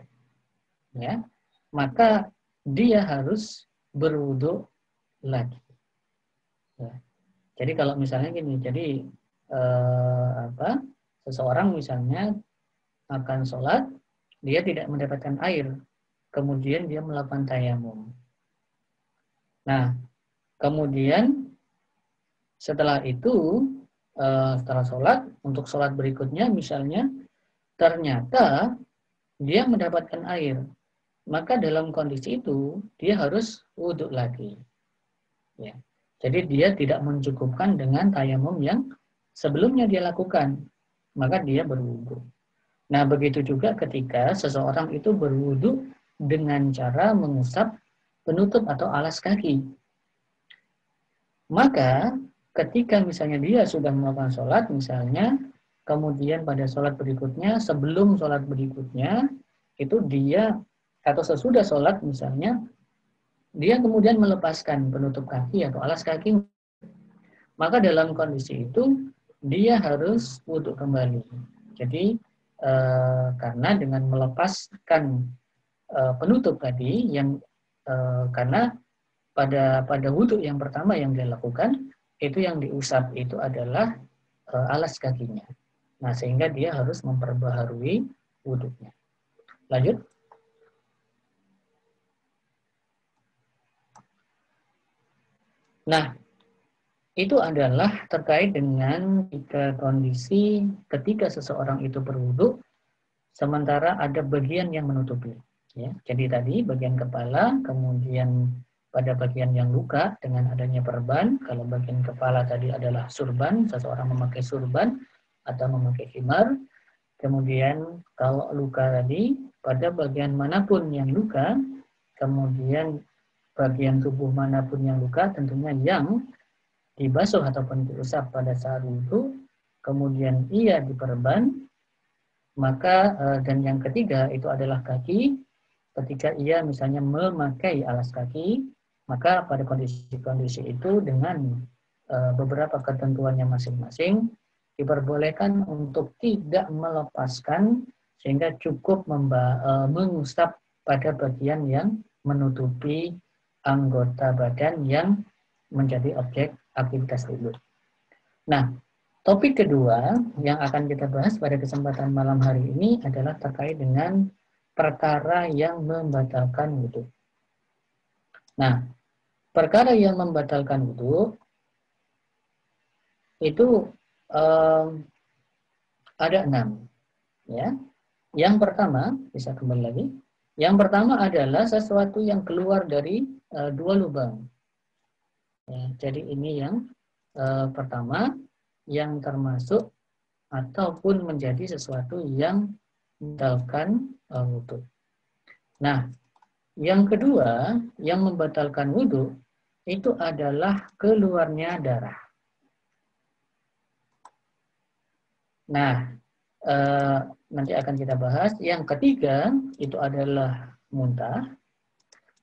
ya, maka dia harus berwudu lagi. Ya. Jadi kalau misalnya gini, jadi seseorang misalnya akan sholat, dia tidak mendapatkan air, kemudian dia melakukan tayamum. Nah, kemudian setelah itu, setelah sholat, untuk sholat berikutnya misalnya, ternyata dia mendapatkan air, maka dalam kondisi itu dia harus wudhu lagi. Ya. Jadi dia tidak mencukupkan dengan tayamum yang sebelumnya dia lakukan, maka dia berwudhu. Nah, begitu juga ketika seseorang itu berwudhu dengan cara mengusap penutup atau alas kaki. Maka ketika misalnya dia sudah melakukan sholat misalnya, kemudian pada sholat berikutnya, sebelum sholat berikutnya, itu dia, atau sesudah sholat misalnya, dia kemudian melepaskan penutup kaki atau alas kaki, maka dalam kondisi itu, dia harus wudhu kembali. Jadi, karena dengan melepaskan penutup tadi, yang karena pada wudhu yang pertama yang dia lakukan, itu yang diusap itu adalah alas kakinya. Nah, sehingga dia harus memperbaharui wudhunya. Lanjut. Nah, itu adalah terkait dengan kondisi ketika seseorang itu berwudhu sementara ada bagian yang menutupi. Ya, jadi tadi bagian kepala, kemudian pada bagian yang luka dengan adanya perban. Kalau bagian kepala tadi adalah surban, seseorang memakai surban atau memakai khimar. Kemudian kalau luka tadi pada bagian manapun yang luka, kemudian bagian tubuh manapun yang luka, tentunya yang dibasuh ataupun diusap pada saat wudhu, kemudian ia diperban, maka dan yang ketiga itu adalah kaki. Ketika ia misalnya memakai alas kaki, maka pada kondisi-kondisi itu dengan beberapa ketentuannya masing-masing diperbolehkan untuk tidak melepaskan sehingga cukup mengusap pada bagian yang menutupi anggota badan yang menjadi objek aktivitas wudhu. Nah, topik kedua yang akan kita bahas pada kesempatan malam hari ini adalah terkait dengan perkara yang membatalkan wudhu. Nah, perkara yang membatalkan wudhu itu ada 6. Ya. Yang pertama, bisa kembali lagi. Yang pertama adalah sesuatu yang keluar dari 2 lubang. Ya, jadi ini yang pertama, yang termasuk ataupun menjadi sesuatu yang membatalkan wudhu. Nah, yang kedua, yang membatalkan wudhu itu adalah keluarnya darah. Nah, nanti akan kita bahas. Yang ketiga itu adalah muntah.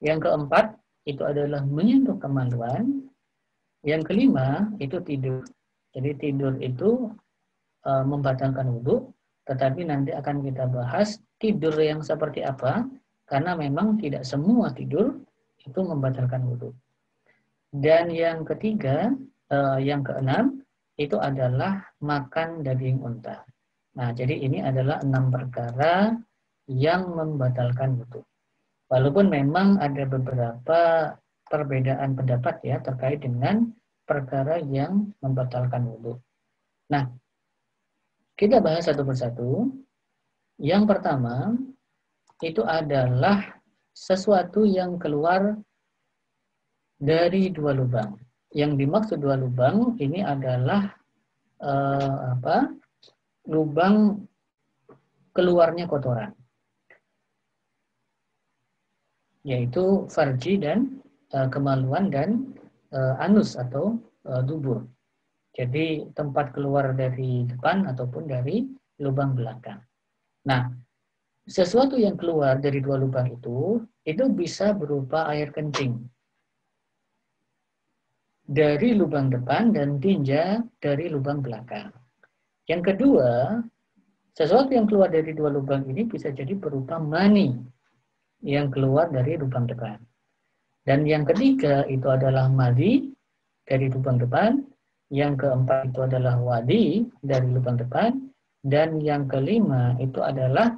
Yang keempat itu adalah menyentuh kemaluan. Yang kelima itu tidur. Jadi tidur itu membatalkan wudhu, tetapi nanti akan kita bahas tidur yang seperti apa, karena memang tidak semua tidur itu membatalkan wudhu. Dan yang ketiga, yang keenam, itu adalah makan daging unta. Nah, jadi ini adalah 6 perkara yang membatalkan wudhu. Walaupun memang ada beberapa perbedaan pendapat ya terkait dengan perkara yang membatalkan wudhu. Nah, kita bahas satu persatu. Yang pertama, itu adalah sesuatu yang keluar dari 2 lubang. Yang dimaksud 2 lubang ini adalah lubang keluarnya kotoran, yaitu farji dan kemaluan dan anus atau dubur. Jadi tempat keluar dari depan ataupun dari lubang belakang. Nah, sesuatu yang keluar dari 2 lubang itu bisa berupa air kencing dari lubang depan dan tinja dari lubang belakang. Yang kedua, sesuatu yang keluar dari 2 lubang ini bisa jadi berupa mani yang keluar dari lubang depan. Dan yang ketiga itu adalah madhi dari lubang depan. Yang keempat itu adalah wadi dari lubang depan. Dan yang kelima itu adalah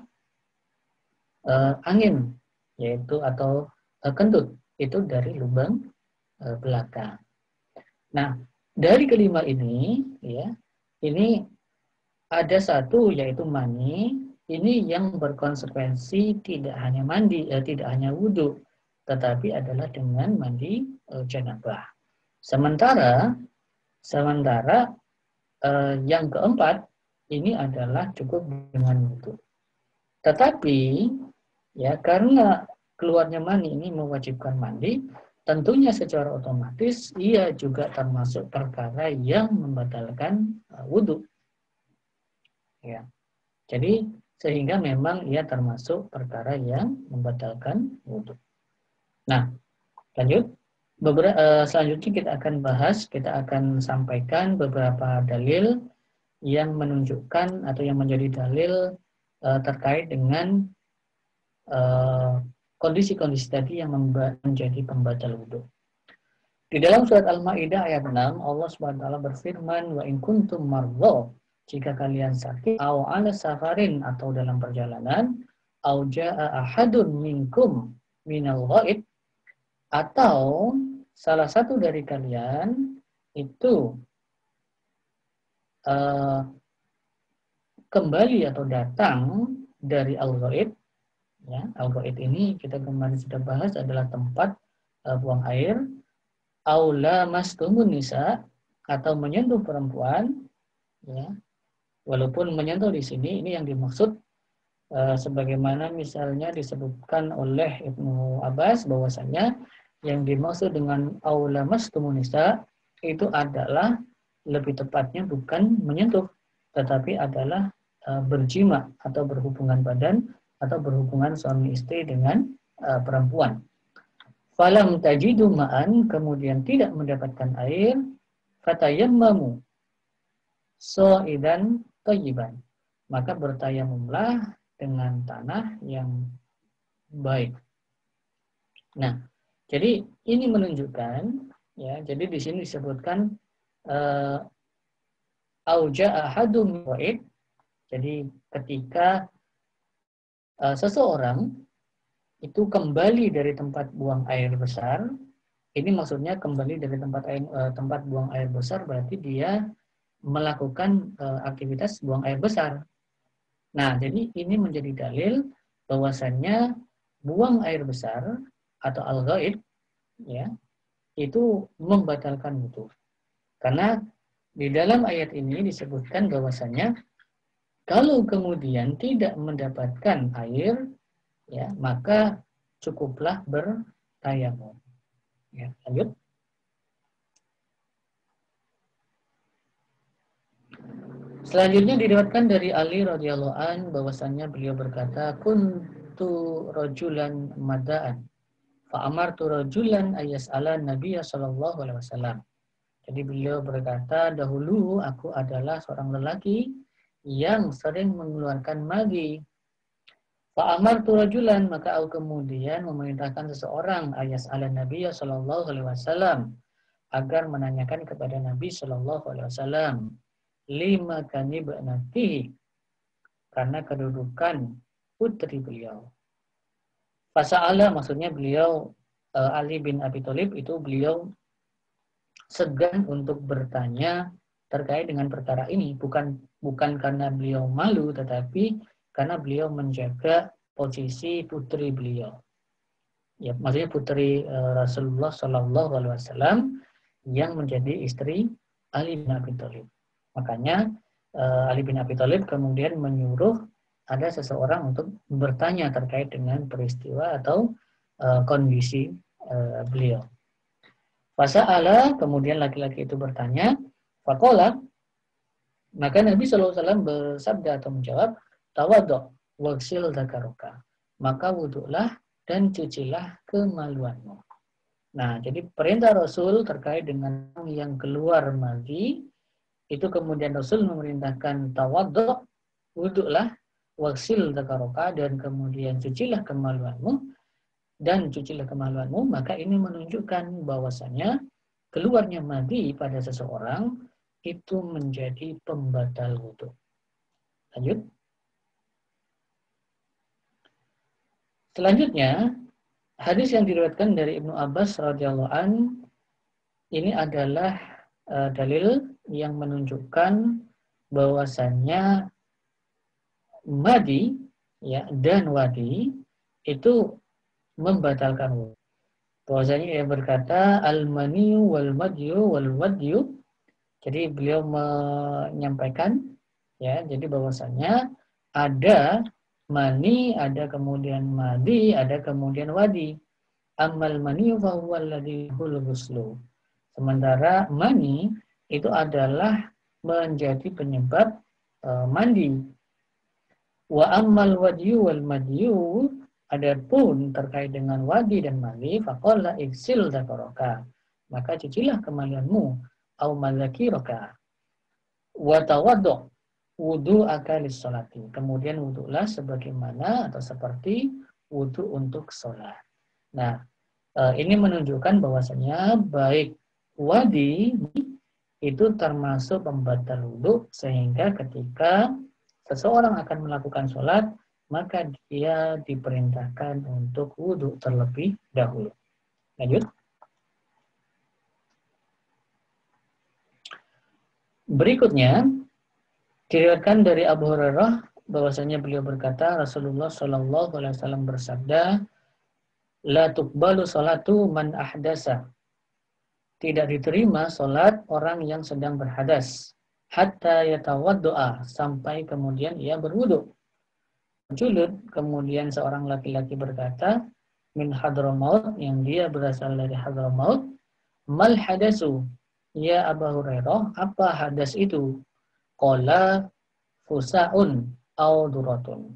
angin, yaitu atau kentut, itu dari lubang belakang. Nah, dari kelima ini, ya, ini ada satu yaitu mani. Ini yang berkonsekuensi tidak hanya mandi, tidak hanya wudhu, tetapi adalah dengan mandi janabah. Sementara yang keempat ini adalah cukup dengan wudhu. Tetapi ya karena keluarnya mani ini mewajibkan mandi, tentunya secara otomatis ia juga termasuk perkara yang membatalkan wudhu. Ya. Jadi sehingga memang ia termasuk perkara yang membatalkan wudhu. Nah, lanjut. Selanjutnya kita akan bahas, kita akan sampaikan beberapa dalil yang menunjukkan atau yang menjadi dalil terkait dengan kondisi-kondisi tadi yang menjadi pembatal wudhu. Di dalam surat Al-Maidah ayat 6, Allah SWT berfirman, wa in kuntum mardha, jika kalian sakit, au ala safarin atau dalam perjalanan, au jaa ahadun minkum minal ghaib, atau salah satu dari kalian itu kembali atau datang dari al-ghaid. Ya, al-ghaid ini kita kemarin sudah bahas adalah tempat buang air. Aula mastumun nisa, atau menyentuh perempuan. Ya, walaupun menyentuh di sini ini yang dimaksud sebagaimana misalnya disebutkan oleh Ibnu Abbas bahwasanya yang dimaksud dengan aula mastumun nisa itu adalah lebih tepatnya bukan menyentuh, tetapi adalah berjima atau berhubungan badan atau berhubungan suami istri dengan perempuan. Falam tajidu ma'an, kemudian tidak mendapatkan air, fatayammamu sha'idan thayyiban, maka bertayamumlah dengan tanah yang baik. Nah, jadi ini menunjukkan, ya, jadi di sini disebutkan auja ahadum wa'id, jadi ketika seseorang itu kembali dari tempat buang air besar, ini maksudnya kembali dari tempat buang air besar berarti dia melakukan aktivitas buang air besar. Nah, jadi ini menjadi dalil bahwasannya buang air besar atau al-ghaid, ya, itu membatalkan wudu. Karena di dalam ayat ini disebutkan bahwasannya kalau kemudian tidak mendapatkan air, ya, maka cukuplah bertayamum. Ya, lanjut. Selanjutnya diriwayatkan dari Ali radhiyallahu an bahwasannya beliau berkata, kuntu rajulan madaan fa amartu rajulan ayas'ala nabiyya sallallahu alaihi wasallam. Jadi beliau berkata, dahulu aku adalah seorang lelaki yang sering mengeluarkan madi. Fa'amartu rajulan, maka aku kemudian memerintahkan seseorang ayas'ala nabiyya sallallahu alaihi wasallam agar menanyakan kepada Nabi sallallahu alaihi wasallam lima kanibnatihi, karena kedudukan putri beliau. Fasa'ala, maksudnya beliau Ali bin Abi Thalib itu beliau segan untuk bertanya terkait dengan perkara ini, bukan karena beliau malu, tetapi karena beliau menjaga posisi putri beliau. Ya, maksudnya putri Rasulullah Shallallahu Alaihi Wasallam yang menjadi istri Ali bin Abi Thalib. Makanya Ali bin Abi Thalib kemudian menyuruh ada seseorang untuk bertanya terkait dengan peristiwa atau kondisi beliau. Fasa'ala, kemudian laki-laki itu bertanya, faqala, maka Nabi SAW bersabda atau menjawab, tawaddo wagsil dzakaruka, maka wuduklah dan cucilah kemaluanmu. Nah, jadi perintah Rasul terkait dengan yang keluar madi, itu kemudian Rasul memerintahkan tawaddo, wuduklah, wagsil dzakaruka, dan kemudian cucilah kemaluanmu, maka ini menunjukkan bahwasanya keluarnya madi pada seseorang itu menjadi pembatal wudu. Lanjut. Selanjutnya, hadis yang diriwayatkan dari Ibnu Abbas radhiyallahu an, ini adalah dalil yang menunjukkan bahwasannya madi, ya, dan wadi itu membatalkan wudu. Bahwasanya ia berkata al-maniyu wal madyu wal wadyu. Jadi beliau menyampaikan, ya, jadi bahwasanya ada mani, ada kemudian madi, ada kemudian wadi. Ammal maniyu fa huwa alladhi hul ghuslu. Sementara mani itu adalah menjadi penyebab mandi. Wa ammal wadyu wal madyu, adapun terkait dengan wadi dan mani, faqala igsil dzakaraka, maka cucilah kemaluanmu, au madzakiraka wa tawaddu wudu'aka lis-sholati, kemudian wuduklah sebagaimana atau seperti wudhu untuk sholat. Nah, ini menunjukkan bahwasanya baik wadi itu termasuk pembatal wudhu, sehingga ketika seseorang akan melakukan sholat, maka dia diperintahkan untuk wudhu terlebih dahulu. Lanjut. Berikutnya, diriwayatkan dari Abu Hurairah bahwasanya beliau berkata, Rasulullah Shallallahu Alaihi Wasallam bersabda, la tuqbalu salatu man ahdasa. Tidak diterima salat orang yang sedang berhadas. Hatta yatawaddu'a, sampai kemudian ia berwudu. Julud, kemudian seorang laki-laki berkata, min Hadramaut, yang dia berasal dari Hadramaut, mal hadasu, ya Abu Hurairah, apa hadas itu? Qala fusaun au duratun.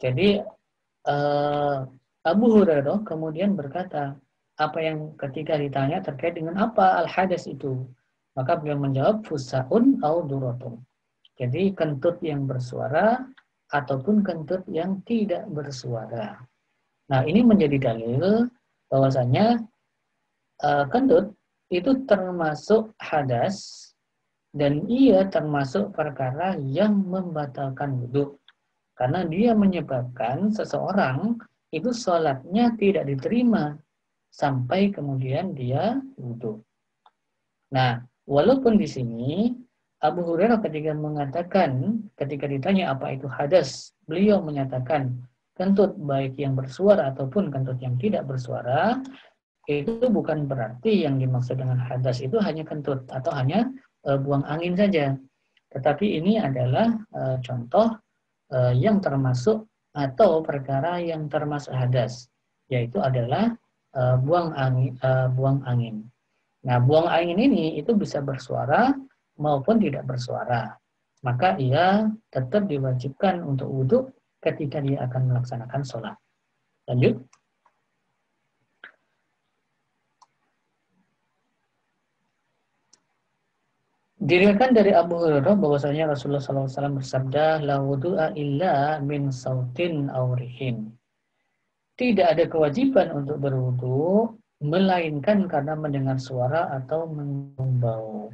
Jadi Abu Hurairah kemudian berkata, apa yang ketika ditanya terkait dengan apa al-hadas itu? Maka beliau menjawab, fusaun au duratun. Jadi kentut yang bersuara ataupun kentut yang tidak bersuara. Nah, ini menjadi dalil bahwasanya kentut itu termasuk hadas dan ia termasuk perkara yang membatalkan wudhu. Karena dia menyebabkan seseorang itu sholatnya tidak diterima sampai kemudian dia wudhu. Nah, walaupun di sini Abu Hurairah ketika ditanya apa itu hadas, beliau menyatakan kentut baik yang bersuara ataupun kentut yang tidak bersuara, itu bukan berarti yang dimaksud dengan hadas itu hanya kentut atau hanya buang angin saja. Tetapi ini adalah contoh yang termasuk atau perkara yang termasuk hadas, yaitu adalah buang angin. Nah, buang angin ini itu bisa bersuara maupun tidak bersuara. Maka ia tetap diwajibkan untuk wudhu ketika dia akan melaksanakan sholat. Lanjut. Diriwayatkan dari Abu Hurairah bahwasanya Rasulullah SAW bersabda, la wudu'a illa min sautin aw rihin. Tidak ada kewajiban untuk berwudu melainkan karena mendengar suara atau mencium bau.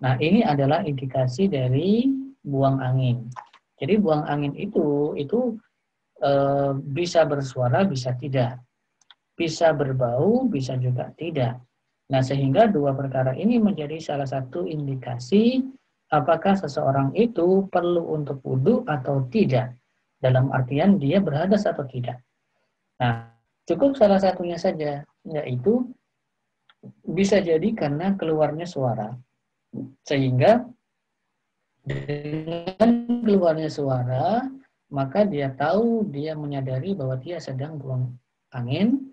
Nah, ini adalah indikasi dari buang angin. Jadi buang angin itu bisa bersuara, bisa tidak. Bisa berbau, bisa juga tidak. Nah, sehingga dua perkara ini menjadi salah satu indikasi apakah seseorang itu perlu untuk wudu atau tidak. Dalam artian dia berhadas atau tidak. Nah, cukup salah satunya saja, yaitu bisa jadi karena keluarnya suara. Sehingga dengan keluarnya suara, maka dia menyadari bahwa dia sedang buang angin,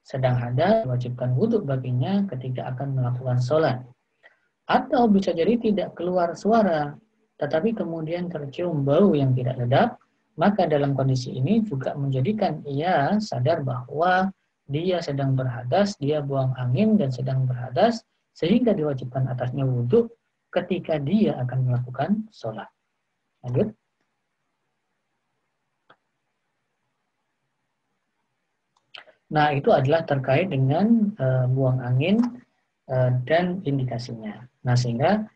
sedang hadas, wajibkan wudhu baginya ketika akan melakukan sholat. Atau bisa jadi tidak keluar suara, tetapi kemudian tercium bau yang tidak sedap, maka dalam kondisi ini juga menjadikan ia sadar bahwa dia sedang berhadas, dia buang angin dan sedang berhadas, sehingga diwajibkan atasnya wudhu ketika dia akan melakukan sholat. Lanjut. Nah, itu adalah terkait dengan buang angin dan indikasinya. Nah, sehingga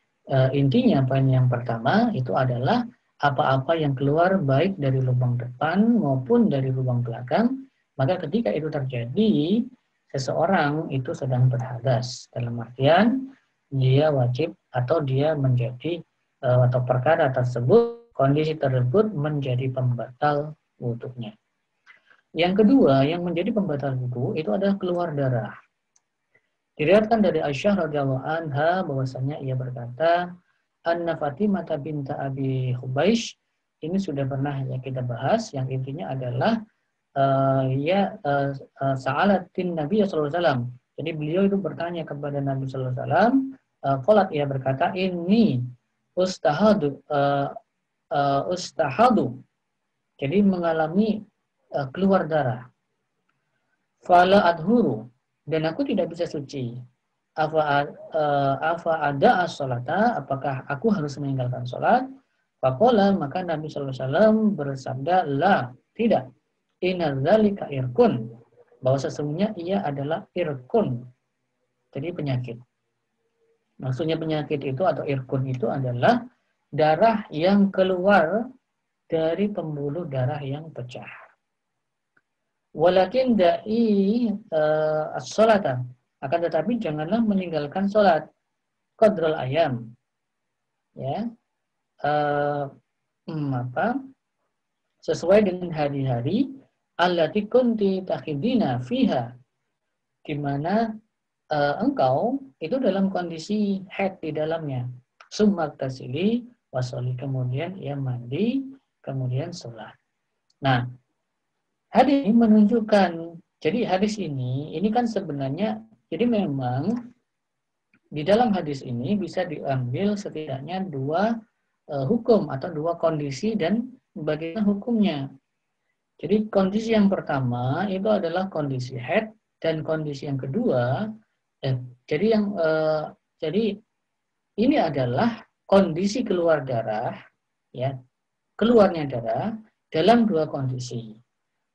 intinya poin yang pertama itu adalah apa-apa yang keluar baik dari lubang depan maupun dari lubang belakang, maka ketika itu terjadi, seseorang itu sedang berhadas. Dalam artian, dia wajib atau dia menjadi atau perkara tersebut, kondisi tersebut menjadi pembatal wudhunya. Yang kedua, yang menjadi pembatal wudhu itu adalah keluar darah. Diriwayatkan dari Aisyah radhiyallahu anha bahwasanya ia berkata, Anna Fatimah binta Abi Hubaish, ini sudah pernah ya kita bahas, yang intinya adalah sa'alatin Nabi sallallahu alaihi wasallam. Jadi beliau itu bertanya kepada Nabi sallallahu alaihi wasallam, qalat, ia berkata, ini ustahadu jadi mengalami keluar darah. Fala adhuru, dan aku tidak bisa suci. Afa ada as-salata, apakah aku harus meninggalkan salat? Faqala, maka Nabi sallallahu alaihi wasallam bersabda, la, tidak. Inna dzalika irkun, bahwa sesungguhnya ia adalah irkun. Jadi penyakit. Maksudnya penyakit itu atau irkun itu adalah darah yang keluar dari pembuluh darah yang pecah. Walakin da'i as-salata, akan tetapi janganlah meninggalkan salat qadral ayam, ya, sesuai dengan hari-hari allati kunti takhidina fiha, di mana engkau itu dalam kondisi haid di dalamnya. Summa tasili wasoli, kemudian ia mandi, kemudian sholat. Nah, hadis ini menunjukkan, jadi hadis ini kan sebenarnya, jadi memang di dalam hadis ini bisa diambil setidaknya dua hukum atau dua kondisi dan bagaimana hukumnya. Jadi kondisi yang pertama itu adalah kondisi haid, dan kondisi yang kedua, jadi ini adalah kondisi keluar darah, ya, keluarnya darah dalam dua kondisi.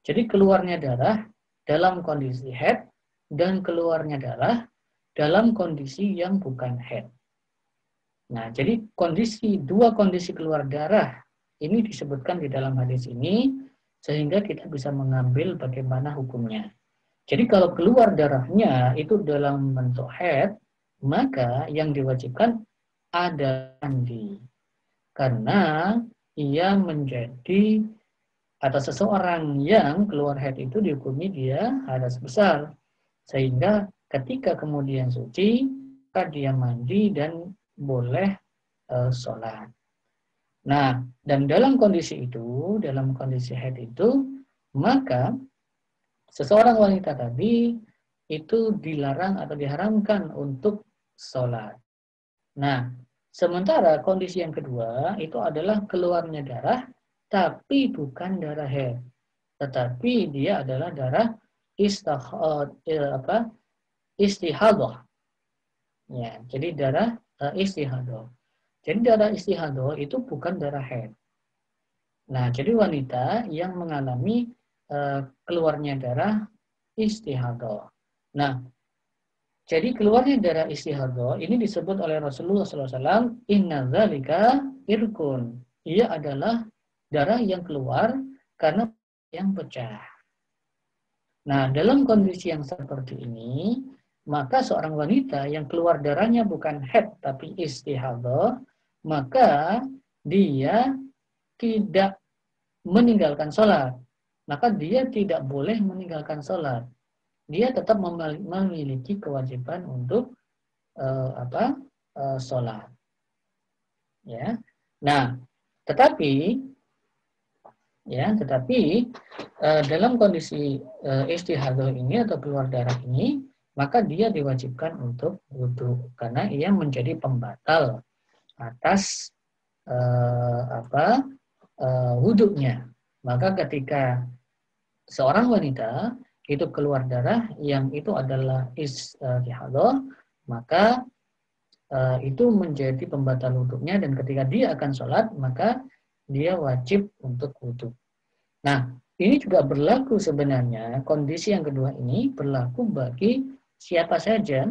Jadi keluarnya darah dalam kondisi haid dan keluarnya darah dalam kondisi yang bukan haid. Nah, jadi dua kondisi keluar darah ini disebutkan di dalam hadis ini sehingga kita bisa mengambil bagaimana hukumnya. Jadi kalau keluar darahnya itu dalam bentuk haid, maka yang diwajibkan ada mandi. Karena ia menjadi, atau seseorang yang keluar haid itu dihukumi dia hadas besar. Sehingga ketika kemudian suci, maka dia mandi dan boleh sholat. Nah, dan dalam kondisi itu, dalam kondisi haid itu, maka seseorang wanita tadi itu dilarang atau diharamkan untuk sholat. Nah, sementara kondisi yang kedua itu adalah keluarnya darah, tapi bukan darah haid, tetapi dia adalah darah istihadah. Ya, jadi darah istihadah. Jadi darah istihadah itu bukan darah haid. Nah, jadi wanita yang mengalami keluarnya darah istihadah. Nah, jadi keluarnya darah istihadah ini disebut oleh Rasulullah SAW, inna dzalika irkun. Ia adalah darah yang keluar karena yang pecah. Nah, dalam kondisi yang seperti ini, maka seorang wanita yang keluar darahnya bukan haid tapi istihadah, maka dia tidak meninggalkan sholat. Maka dia tidak boleh meninggalkan sholat. Dia tetap memiliki kewajiban untuk sholat. Ya. Nah, tetapi dalam kondisi istihadah ini atau keluar darah ini, maka dia diwajibkan untuk wudhu karena ia menjadi pembatal atas wudhunya. Maka ketika seorang wanita itu keluar darah yang itu adalah istihadah, maka itu menjadi pembatal wudhunya, dan ketika dia akan sholat maka dia wajib untuk wudhu. Nah, ini juga berlaku sebenarnya, kondisi yang kedua ini berlaku bagi siapa saja,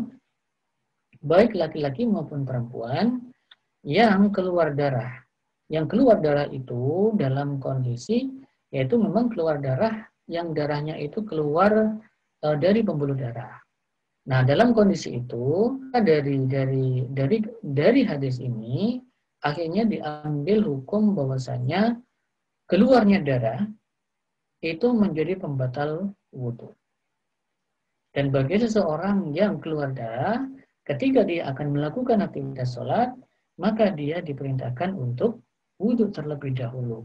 baik laki-laki maupun perempuan yang keluar darah. Yang keluar darah itu dalam kondisi yaitu memang keluar darah yang darahnya itu keluar dari pembuluh darah. Nah, dalam kondisi itu dari hadis ini akhirnya diambil hukum bahwasanya keluarnya darah itu menjadi pembatal wudhu. Dan bagi seseorang yang keluar darah, ketika dia akan melakukan aktivitas sholat, maka dia diperintahkan untuk wudhu terlebih dahulu.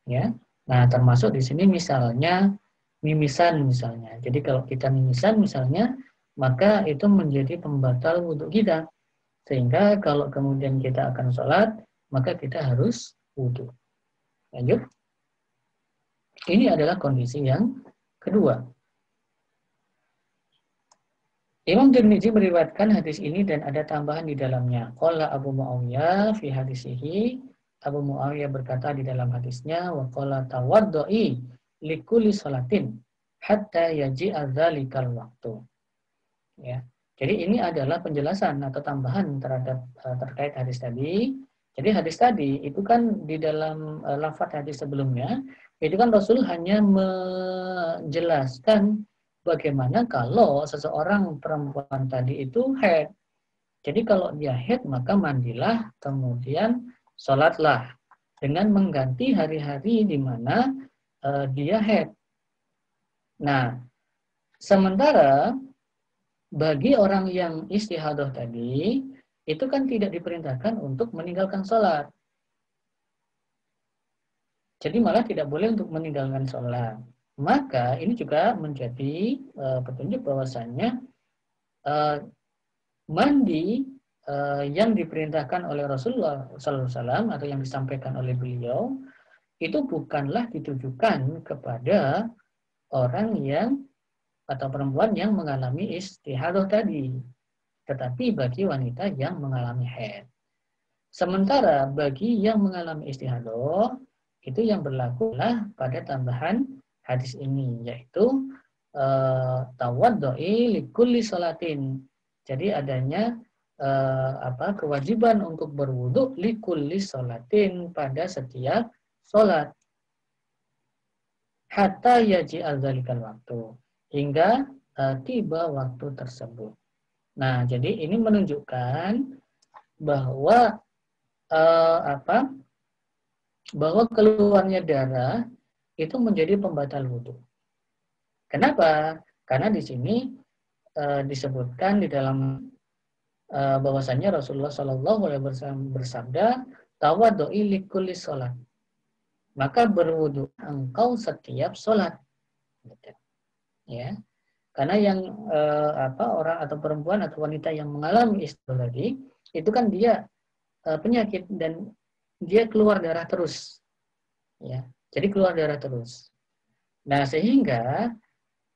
Ya, nah termasuk di sini misalnya mimisan misalnya. Jadi kalau kita mimisan misalnya, maka itu menjadi pembatal wudhu kita. Sehingga kalau kemudian kita akan sholat, maka kita harus wudhu. Lanjut. Ini adalah kondisi yang kedua. Imam Tirmidzi meriwayatkan hadis ini dan ada tambahan di dalamnya. Qala Abu Muawiyah fi hadisihi. Abu Muawiyah berkata di dalam hadisnya, wa qala tawaddu'i likulli salatin hatta yaji'a dzalikal waktu. Ya. Jadi ini adalah penjelasan atau tambahan terkait hadis tadi. Jadi hadis tadi itu kan di dalam lafaz hadis sebelumnya, itu kan Rasul hanya menjelaskan bagaimana kalau seseorang perempuan tadi itu haid. Jadi kalau dia haid maka mandilah, kemudian sholatlah. dengan mengganti hari-hari di mana dia haid. Nah, sementara bagi orang yang istihadah tadi, itu kan tidak diperintahkan untuk meninggalkan sholat. Jadi malah tidak boleh untuk meninggalkan sholat. Maka ini juga menjadi petunjuk bahwasannya mandi yang diperintahkan oleh Rasulullah SAW atau yang disampaikan oleh beliau itu bukanlah ditujukan kepada orang yang atau perempuan yang mengalami istihadah tadi, tetapi bagi wanita yang mengalami haid. Sementara bagi yang mengalami istihadah itu yang berlakulah pada tambahan hadis ini, yaitu tawaddu'i likulli sholatin. Jadi adanya kewajiban untuk berwudu likulli sholatin pada setiap sholat. Hatta yaji'al dzalikal waktu, hingga tiba waktu tersebut. Nah, jadi ini menunjukkan bahwa bahwa keluarnya darah itu menjadi pembatal wudhu. Kenapa? Karena di sini disebutkan di dalam bahwasannya Rasulullah Shallallahu Alaihi Wasallam bersabda, tawaddu'i likulli sholat. Maka berwudu engkau setiap sholat. Ya, karena yang orang atau perempuan atau wanita yang mengalami istihadah tadi itu kan dia penyakit dan dia keluar darah terus, ya. Jadi keluar darah terus. Nah, sehingga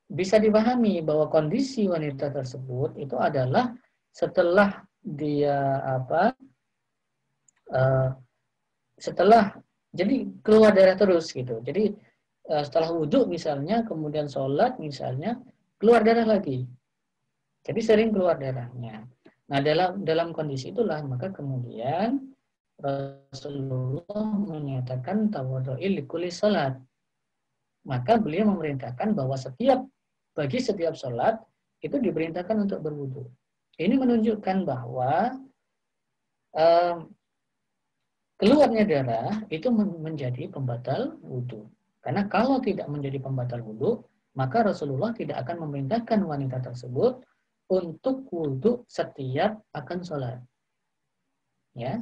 bisa dipahami bahwa kondisi wanita tersebut itu adalah setelah dia setelah jadi keluar darah terus gitu. Jadi setelah wudhu misalnya, kemudian sholat misalnya, keluar darah lagi. Jadi sering keluar darahnya. Nah, dalam kondisi itulah maka kemudian Rasulullah menyatakan tawaddu'i likulli salat. Maka beliau memerintahkan bahwa bagi setiap salat itu diperintahkan untuk berwudu. Ini menunjukkan bahwa keluarnya darah itu menjadi pembatal wudu. Karena kalau tidak menjadi pembatal wudu, maka Rasulullah tidak akan memerintahkan wanita tersebut untuk wudu setiap akan sholat. Ya,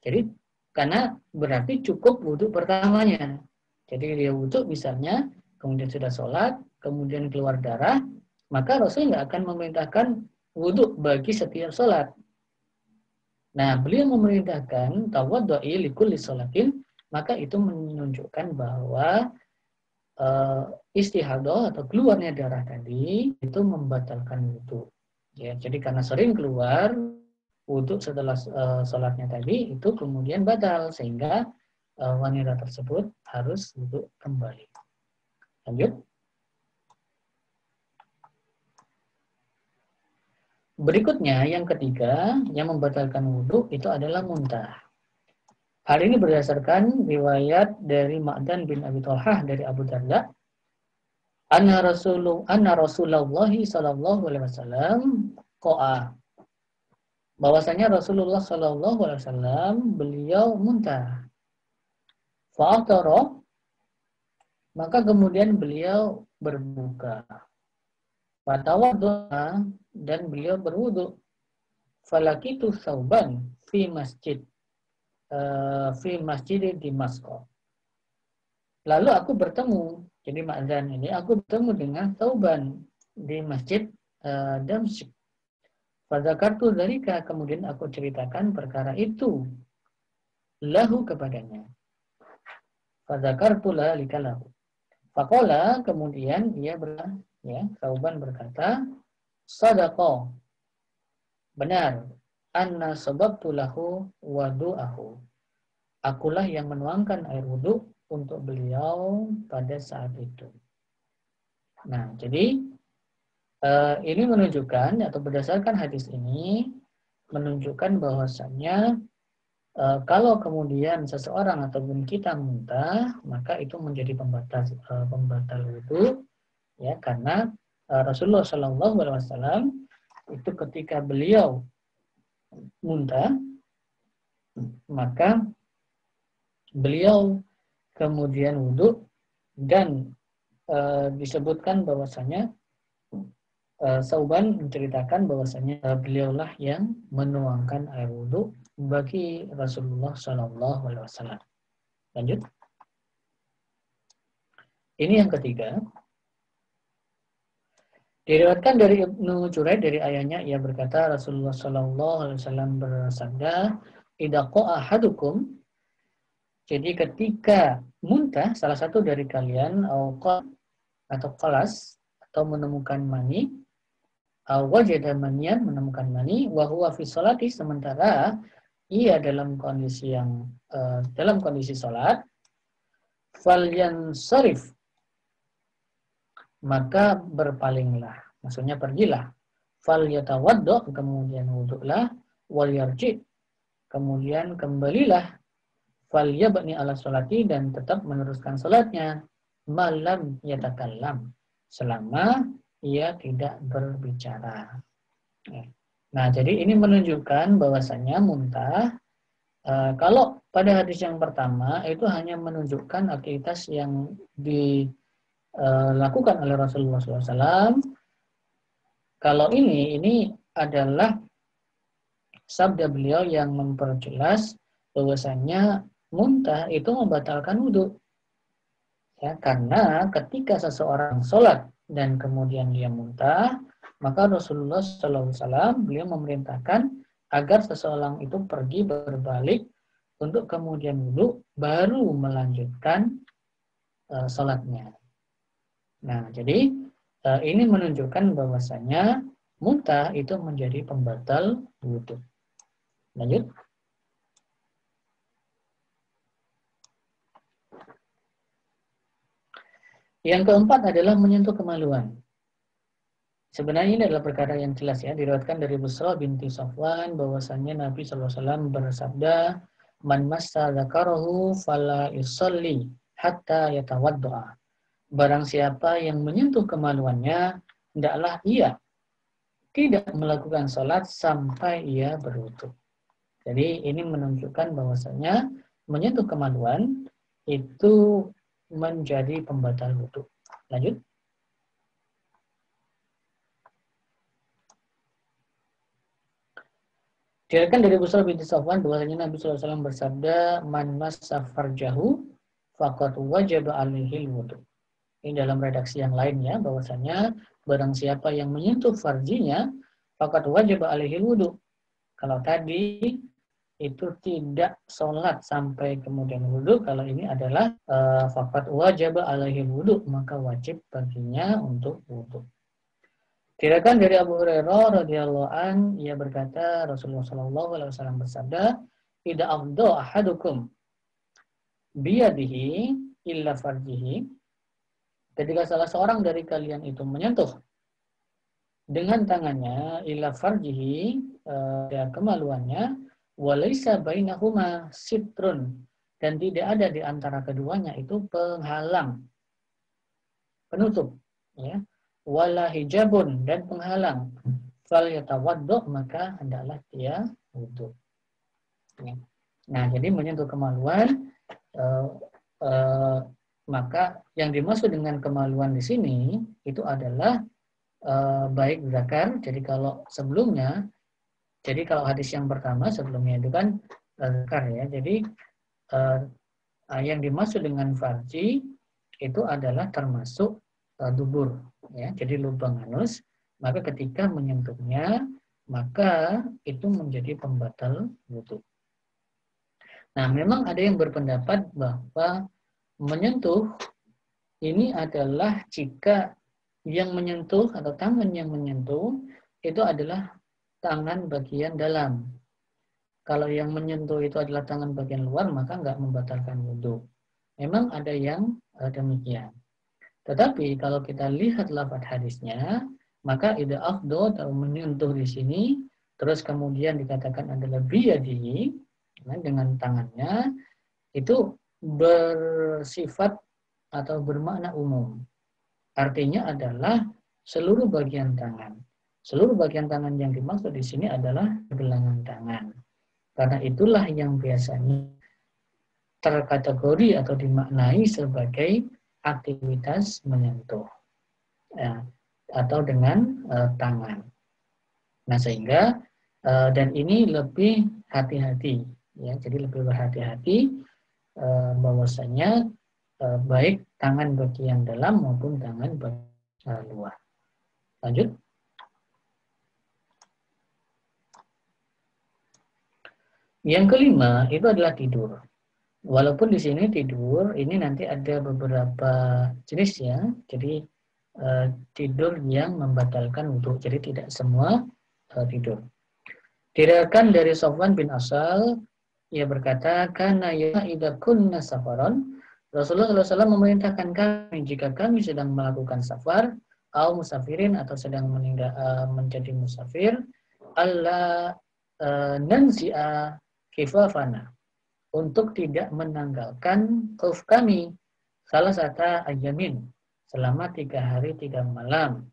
jadi karena berarti cukup wudu pertamanya. Jadi dia wudu misalnya, kemudian sudah sholat, kemudian keluar darah, maka Rasul nggak akan memerintahkan wudu bagi setiap sholat. Nah, beliau memerintahkan tawaddu'i likulli sholatin, maka itu menunjukkan bahwa istihadah atau keluarnya darah tadi itu membatalkan wudu. Ya, jadi karena sering keluar wudu setelah sholatnya tadi itu kemudian batal sehingga wanita tersebut harus wudu kembali. Lanjut. Berikutnya yang ketiga yang membatalkan wudu itu adalah muntah. Hal ini berdasarkan riwayat dari Ma'dan bin Abi Thalhah dari Abu Darda. Anna Rasulullah sallallahu alaihi wasallam qa'a. Bahwasanya Rasulullah sallallahu alaihi wasallam beliau muntah. Fa'aftara, maka kemudian beliau berbuka. Fatawaddu'a, dan beliau berwudu. Falakitu sauban fi masjid di Masqah. Lalu aku bertemu, jadi Ma'zan ini aku bertemu dengan sauban di masjid Damsyik. Fadzakartu dzalika, kemudian aku ceritakan perkara itu lahu kepadanya. Fadzakartu dzalika lahu. Faqala, kemudian sauban berkata, shadaqa, benar, anna sababtu lahu wadu'ahu. Akulah yang menuangkan air wudu untuk beliau pada saat itu. Nah, jadi ini menunjukkan atau berdasarkan hadis ini menunjukkan bahwasannya kalau kemudian seseorang ataupun kita muntah, maka itu menjadi pembatal wudu, ya, karena Rasulullah Shallallahu Alaihi Wasallam itu ketika beliau muntah, maka beliau kemudian wudhu dan disebutkan bahwasanya Sauban menceritakan bahwasanya beliaulah yang menuangkan air wudhu bagi Rasulullah Shallallahu Alaihi Wasallam. Lanjut. Ini yang ketiga. Diriwayatkan dari Ibnu Juraid dari ayahnya, ia berkata Rasulullah Shallallahu Alaihi Wasallam bersabda, "Idza qa'a ahadukum," jadi ketika muntah salah satu dari kalian atau qalas atau menemukan mani, wajada maniyan menemukan mani, wa huwa fi sholati sementara ia dalam kondisi salat, falyansarif maka berpalinglah, maksudnya pergilah. Fal yatawaddo, kemudian wudhulah, wal yarji, kemudian kembalilah, fal yabni ala sholati, dan tetap meneruskan salatnya, malam yatakallam, selama ia tidak berbicara. Nah, jadi ini menunjukkan bahwasanya muntah, kalau pada hadis yang pertama itu hanya menunjukkan aktivitas yang dilakukan oleh Rasulullah SAW. Kalau ini adalah sabda beliau yang memperjelas bahwasanya muntah itu membatalkan wudhu. Ya, karena ketika seseorang sholat dan kemudian dia muntah, maka Rasulullah SAW beliau memerintahkan agar seseorang itu pergi berbalik untuk kemudian wudhu baru melanjutkan sholatnya. Nah, jadi ini menunjukkan bahwasanya muntah itu menjadi pembatal wudhu. Lanjut. Yang keempat adalah menyentuh kemaluan. Sebenarnya ini adalah perkara yang jelas ya, diriwayatkan dari Busra binti Safwan bahwasanya Nabi SAW bersabda, "Man massa dzakarahu fala yusalli hatta yatawaddoa." Barang siapa yang menyentuh kemaluannya, hendaklah ia tidak melakukan sholat sampai ia berwudu. Jadi ini menunjukkan bahwasanya menyentuh kemaluan itu menjadi pembatal wudu. Lanjut. Diriwayatkan dari Busra binti Safwan bahwasanya Nabi SAW bersabda, "Man massa farjahu faqad wajaba alaihi wudu." Ini dalam redaksi yang lainnya bahwasanya barang siapa yang menyentuh farjinya faqad wajaba alaihi wudu. Kalau tadi itu tidak sholat sampai kemudian wudhu, kalau ini adalah faqad wajaba alaihi wudu, maka wajib baginya untuk wudhu. Diriwayatkan dari Abu Hurairah radhiyallahu an, ia berkata Rasulullah sallallahu alaihi wasallam bersabda, "Idza afdha ahadukum biyadihi illa farjihi." Ketika salah seorang dari kalian itu menyentuh dengan tangannya illa farjihi, kemaluannya, walaysa bainahuma sitrun, dan tidak ada di antara keduanya itu penghalang, penutup, ya, wala hijabun, dan penghalang, fal yatawaddo, maka hendaklah dia wudu. Nah, jadi menyentuh kemaluan, maka yang dimaksud dengan kemaluan di sini itu adalah baik zakar. Jadi kalau sebelumnya, jadi kalau hadis yang pertama sebelumnya itu kan zakar ya. Jadi yang dimaksud dengan farji itu adalah termasuk dubur ya. Jadi lubang anus, maka ketika menyentuhnya maka itu menjadi pembatal wudu. Nah, memang ada yang berpendapat bahwa menyentuh ini adalah jika yang menyentuh atau tangan yang menyentuh itu adalah tangan bagian dalam. Kalau yang menyentuh itu adalah tangan bagian luar, maka nggak membatalkan wudhu. Memang ada yang demikian. Tetapi kalau kita lihat lafaz hadisnya, maka idza afdho atau menyentuh di sini, terus kemudian dikatakan adalah biyadihi, dengan tangannya, itu bersifat atau bermakna umum. Artinya adalah seluruh bagian tangan. Seluruh bagian tangan yang dimaksud di sini adalah pergelangan tangan. Karena itulah yang biasanya terkategori atau dimaknai sebagai aktivitas menyentuh, ya, atau dengan tangan. Nah, sehingga dan ini lebih hati-hati, ya, jadi lebih berhati-hati bahwasanya baik tangan bagian dalam maupun tangan bagian luar. Lanjut. Yang kelima itu adalah tidur. Walaupun di sini tidur ini nanti ada beberapa jenis, ya. Jadi tidur yang membatalkan wudhu. Jadi tidak semua tidur. Diriwayatkan dari Sofwan bin Asal, ia berkata, "Kana ya idza kunna safaron." Rasulullah SAW memerintahkan kami jika kami sedang melakukan safar, atau musafirin atau sedang menjadi musafir, alla nanzi'a kifafana, untuk tidak menanggalkan khuf kami salah satu ayamin selama 3 hari 3 malam,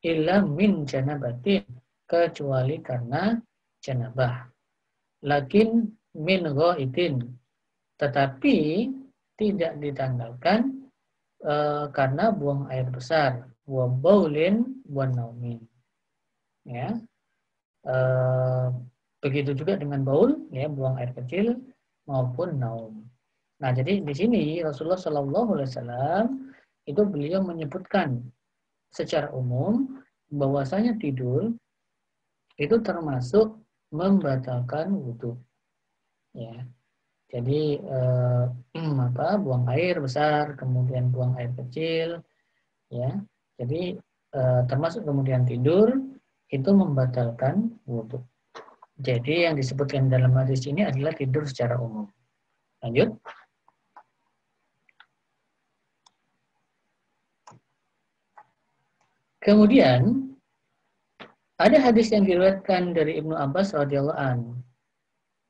illa min janabatin, kecuali karena janabah, lakin min ghaitin, tetapi tidak ditanggalkan karena buang air besar, wa baulin wa naumin, ya. Begitu juga dengan baul, ya, buang air kecil maupun naum. Nah, jadi di sini Rasulullah SAW itu beliau menyebutkan secara umum bahwasanya tidur itu termasuk membatalkan wudhu, ya. Jadi buang air besar, kemudian buang air kecil, ya. Jadi termasuk kemudian tidur itu membatalkan wudhu. Jadi yang disebutkan dalam hadis ini adalah tidur secara umum. Lanjut. Kemudian ada hadis yang diriwayatkan dari Ibnu Abbas radhiyallahu anhu.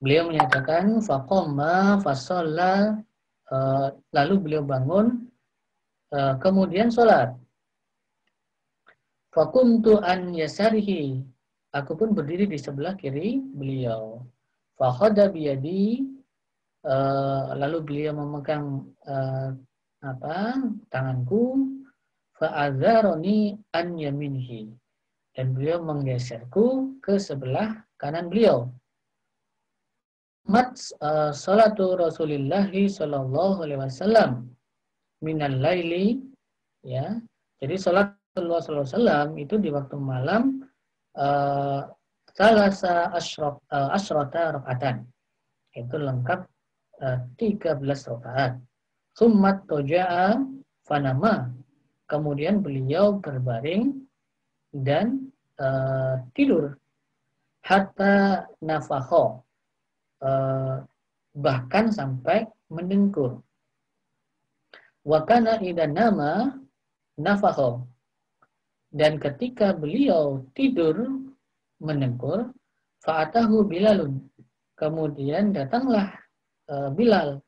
Beliau menyatakan faqama fasalla, lalu beliau bangun kemudian sholat. Fakuntu an yasarihi, aku pun berdiri di sebelah kiri beliau. Fakhadha biyadi, lalu beliau memegang tanganku. Fa'adzaroni an yaminhi, dan beliau menggeserku ke sebelah kanan beliau. Salatu Rasulillahi sallallahu alaihi wasallam minal laili, ya. Jadi salat Rasulullah sallallahu alaihi wasallam itu di waktu malam salasa asyrata rakaatan. Itu lengkap 13 rakaat. Summat toja'a fanama, kemudian beliau berbaring dan tidur. Hatta nafakho, bahkan sampai mendengkur. Wakana idan nama nafakho, dan ketika beliau tidur mendengkur, fa'atahu Bilalun, kemudian datanglah Bilal,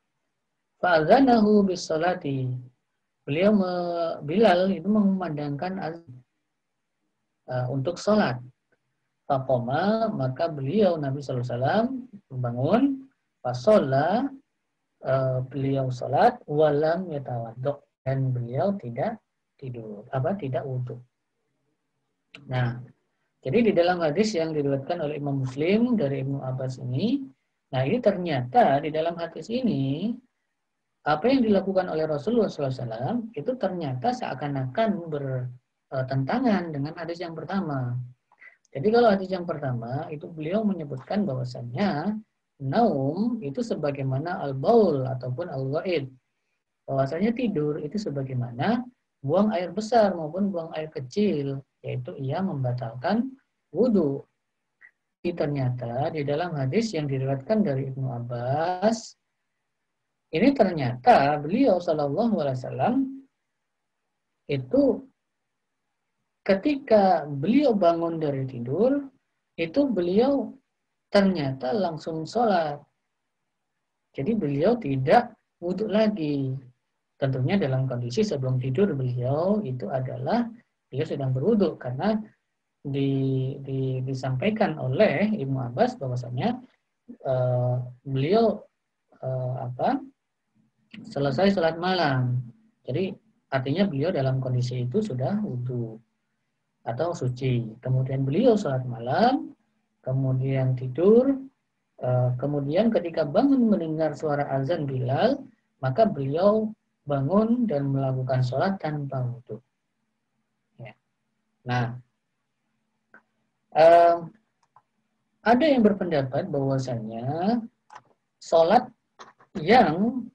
fa'adzanahu bis salati, Bilal itu memandangkan azan untuk sholat. Faqoma, maka beliau Nabi SAW bangun, fasolla, beliau sholat, walam yatawaddo, dan beliau tidak tidur, tidak wudhu. Nah, jadi di dalam hadis yang diriwayatkan oleh Imam Muslim dari Ibnu Abbas ini, nah ini ternyata di dalam hadis ini apa yang dilakukan oleh Rasulullah SAW itu ternyata seakan-akan bertentangan dengan hadis yang pertama. Jadi kalau hadis yang pertama itu beliau menyebutkan bahwasannya naum itu sebagaimana al-baul ataupun al-ghaid. Bahwasanya tidur itu sebagaimana buang air besar maupun buang air kecil, yaitu ia membatalkan wudhu. Ternyata di dalam hadis yang diriwayatkan dari Ibnu Abbas, ini ternyata beliau Shallallahu Alaihi Wasallam itu ketika beliau bangun dari tidur, itu beliau ternyata langsung sholat. Jadi beliau tidak wudhu lagi. Tentunya dalam kondisi sebelum tidur beliau itu adalah beliau sedang berwudhu, karena disampaikan oleh Ibnu Abbas bahwasanya beliau selesai sholat malam. Jadi artinya beliau dalam kondisi itu sudah wudu atau suci. Kemudian beliau sholat malam, kemudian tidur, kemudian ketika bangun mendengar suara azan Bilal, maka beliau bangun dan melakukan sholat tanpa wudu. Ya. Nah, ada yang berpendapat bahwasanya sholat yang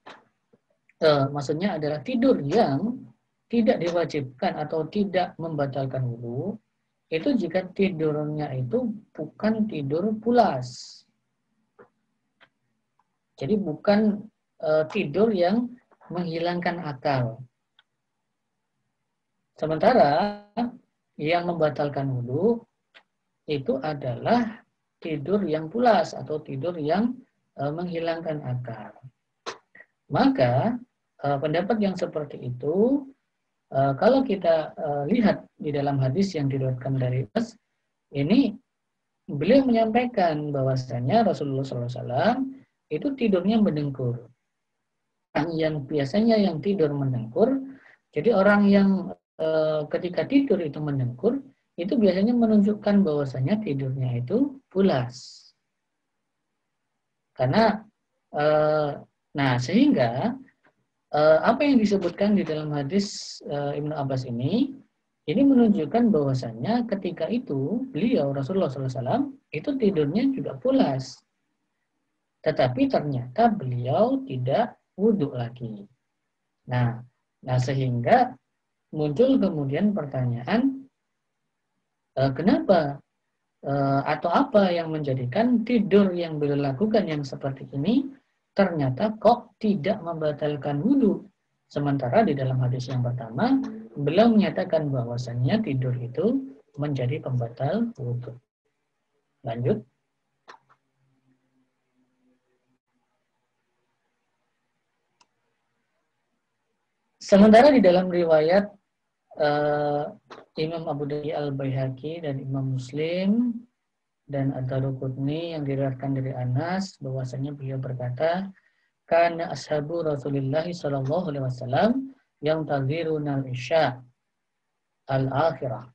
maksudnya adalah tidur yang tidak diwajibkan atau tidak membatalkan wudu, itu jika tidurnya itu bukan tidur pulas. Jadi bukan tidur yang menghilangkan akal. Sementara yang membatalkan wudu itu adalah tidur yang pulas atau tidur yang menghilangkan akal. Maka pendapat yang seperti itu, kalau kita lihat di dalam hadis yang diriwayatkan dari Anas, ini beliau menyampaikan bahwasanya Rasulullah SAW itu tidurnya mendengkur. Yang biasanya yang tidur mendengkur, jadi orang yang ketika tidur itu mendengkur, itu biasanya menunjukkan bahwasanya tidurnya itu pulas. Karena nah sehingga apa yang disebutkan di dalam hadis Ibnu Abbas ini menunjukkan bahwasanya ketika itu beliau Rasulullah SAW itu tidurnya juga pulas. Tetapi ternyata beliau tidak wudhu lagi. Nah sehingga muncul kemudian pertanyaan, kenapa atau apa yang menjadikan tidur yang beliau lakukan yang seperti ini ternyata kok tidak membatalkan wudhu. Sementara di dalam hadis yang pertama, beliau menyatakan bahwasannya tidur itu menjadi pembatal wudhu. Lanjut. Sementara di dalam riwayat Imam Abu Dawud Al-Baihaqi dan Imam Muslim dan Ad-Daruqutni yang diriwayatkan dari Anas bahwasanya beliau berkata, kana ashabu Rasulullah sallallahu alaihi wasallam yang tadhiruna al-isya al-akhirah.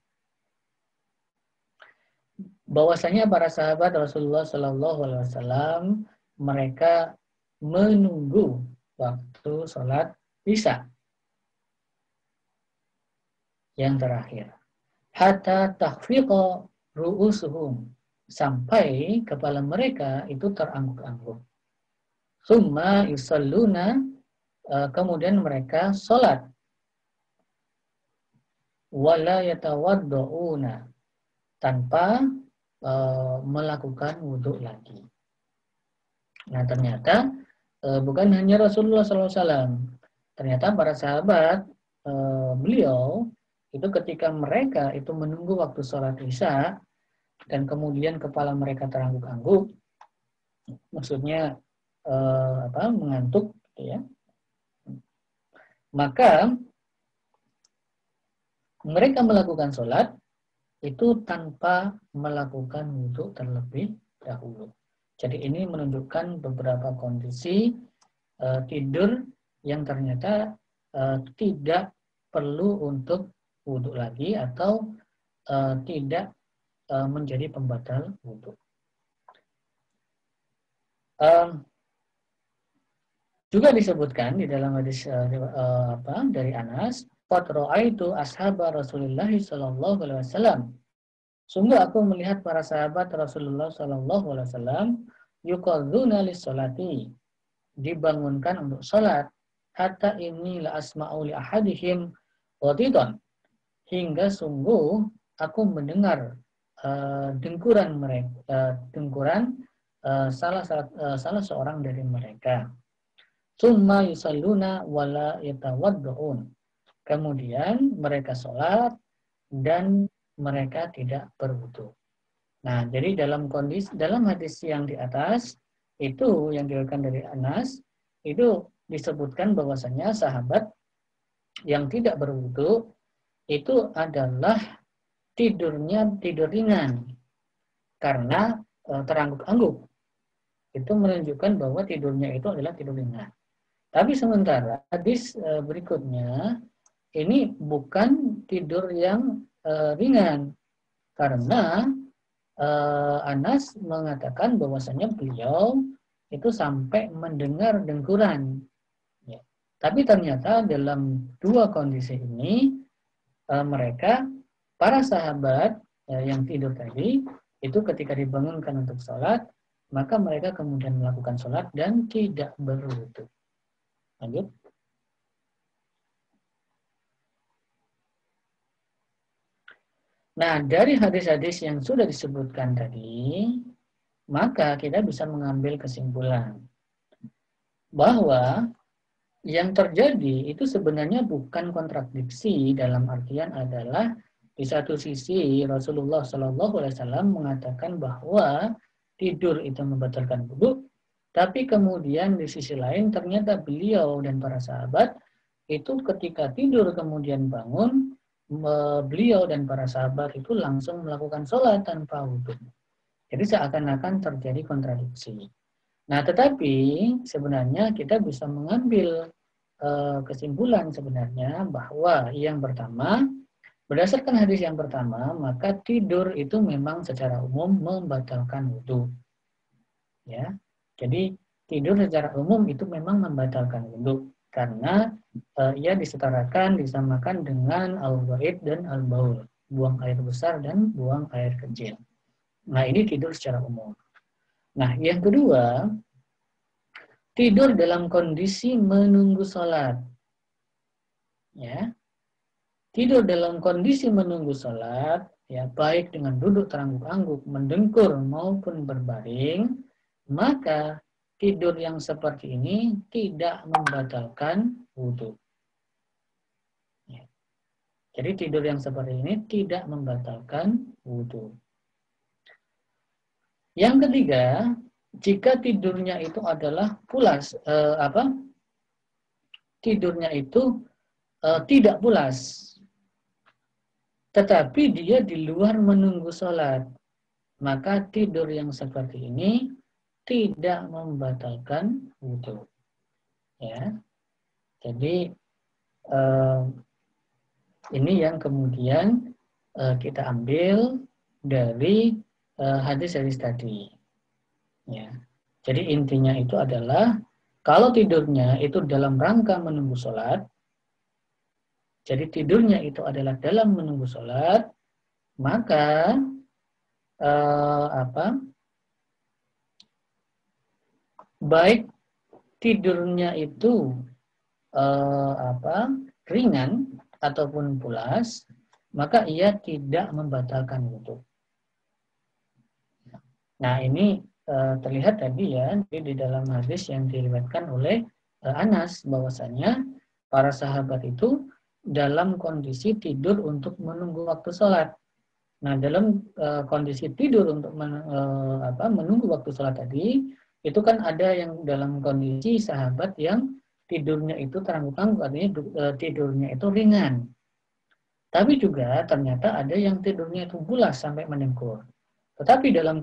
Bahwasanya para sahabat Rasulullah sallallahu alaihi wasallam mereka menunggu waktu sholat isya yang terakhir. Hatta takhfiqa ru'usuhum, sampai kepala mereka itu terangguk-angguk. Summa yusalluna, kemudian mereka sholat. Wala yatawaddu'una, tanpa melakukan wudhu lagi. Nah ternyata bukan hanya Rasulullah SAW. Ternyata para sahabat beliau itu ketika mereka itu menunggu waktu sholat isya dan kemudian kepala mereka terangguk-angguk, maksudnya mengantuk, ya. Maka mereka melakukan sholat itu tanpa melakukan wudhu terlebih dahulu. Jadi ini menunjukkan beberapa kondisi tidur yang ternyata tidak perlu untuk wudhu lagi atau tidak menjadi pembatal wudhu. Juga disebutkan di dalam hadis dari Anas, qad ra'aitu ashabar Rasulullah sallallahu alaihi wasallam. Sungguh aku melihat para sahabat Rasulullah sallallahu alaihi wasallam yuqadzuna lis-salati, dibangunkan untuk salat, hatta inni la asma'u li ahadihim qatitan, hingga sungguh aku mendengar dengkuran mereka, salah seorang dari mereka. Summa yusalluna wala yatawaddu'un, kemudian mereka sholat dan mereka tidak berwudu. Nah, jadi dalam hadis yang di atas itu yang diriwayatkan dari Anas itu disebutkan bahwasanya sahabat yang tidak berwudu itu adalah tidur ringan karena terangguk-angguk. itu menunjukkan bahwa tidurnya itu adalah tidur ringan. Tapi sementara hadis berikutnya ini bukan tidur yang ringan, karena Anas mengatakan bahwasanya beliau itu sampai mendengar dengkuran. Ya. Tapi ternyata dalam dua kondisi ini mereka, para sahabat yang tidur tadi, itu ketika dibangunkan untuk sholat, maka mereka kemudian melakukan sholat dan tidak berwudu. Lanjut. Nah, dari hadis-hadis yang sudah disebutkan tadi, maka kita bisa mengambil kesimpulan bahwa yang terjadi itu sebenarnya bukan kontradiksi, dalam artian adalah di satu sisi Rasulullah Shallallahu Alaihi Wasallam mengatakan bahwa tidur itu membatalkan wudu, tapi kemudian di sisi lain ternyata beliau dan para sahabat itu ketika tidur kemudian bangun, beliau dan para sahabat itu langsung melakukan sholat tanpa wudu. Jadi seakan-akan terjadi kontradiksi. Nah, tetapi sebenarnya kita bisa mengambil kesimpulan sebenarnya bahwa yang pertama, berdasarkan hadis yang pertama, maka tidur itu memang secara umum membatalkan wudu. Ya, jadi tidur secara umum itu memang membatalkan wudu karena ia disetarakan, disamakan dengan al-ghaid dan al-baul, buang air besar dan buang air kecil. Nah, ini tidur secara umum. Nah, yang kedua, tidur dalam kondisi menunggu sholat. Ya, tidur dalam kondisi menunggu sholat, ya, baik dengan duduk terangguk-angguk, mendengkur maupun berbaring, maka tidur yang seperti ini tidak membatalkan wudu. Ya. Jadi tidur yang seperti ini tidak membatalkan wudu. Yang ketiga, jika tidurnya itu adalah pulas, tidurnya itu tidak pulas, tetapi dia di luar menunggu sholat, maka tidur yang seperti ini tidak membatalkan wudu. Ya, jadi ini yang kemudian kita ambil dari hadis-hadis tadi. Ya, jadi intinya itu adalah kalau tidurnya itu dalam rangka menunggu sholat, jadi tidurnya itu adalah dalam menunggu sholat, maka baik tidurnya itu ringan ataupun pulas, maka ia tidak membatalkan wudu. Nah, ini terlihat tadi ya di dalam hadis yang diriwayatkan oleh Anas, bahwasanya para sahabat itu dalam kondisi tidur untuk menunggu waktu sholat. Nah, dalam kondisi tidur untuk menunggu waktu sholat tadi, itu kan ada yang dalam kondisi sahabat yang tidurnya itu terangguk-angguk, artinya tidurnya itu ringan. Tapi juga ternyata ada yang tidurnya itu pulas sampai mendengkur. Tetapi dalam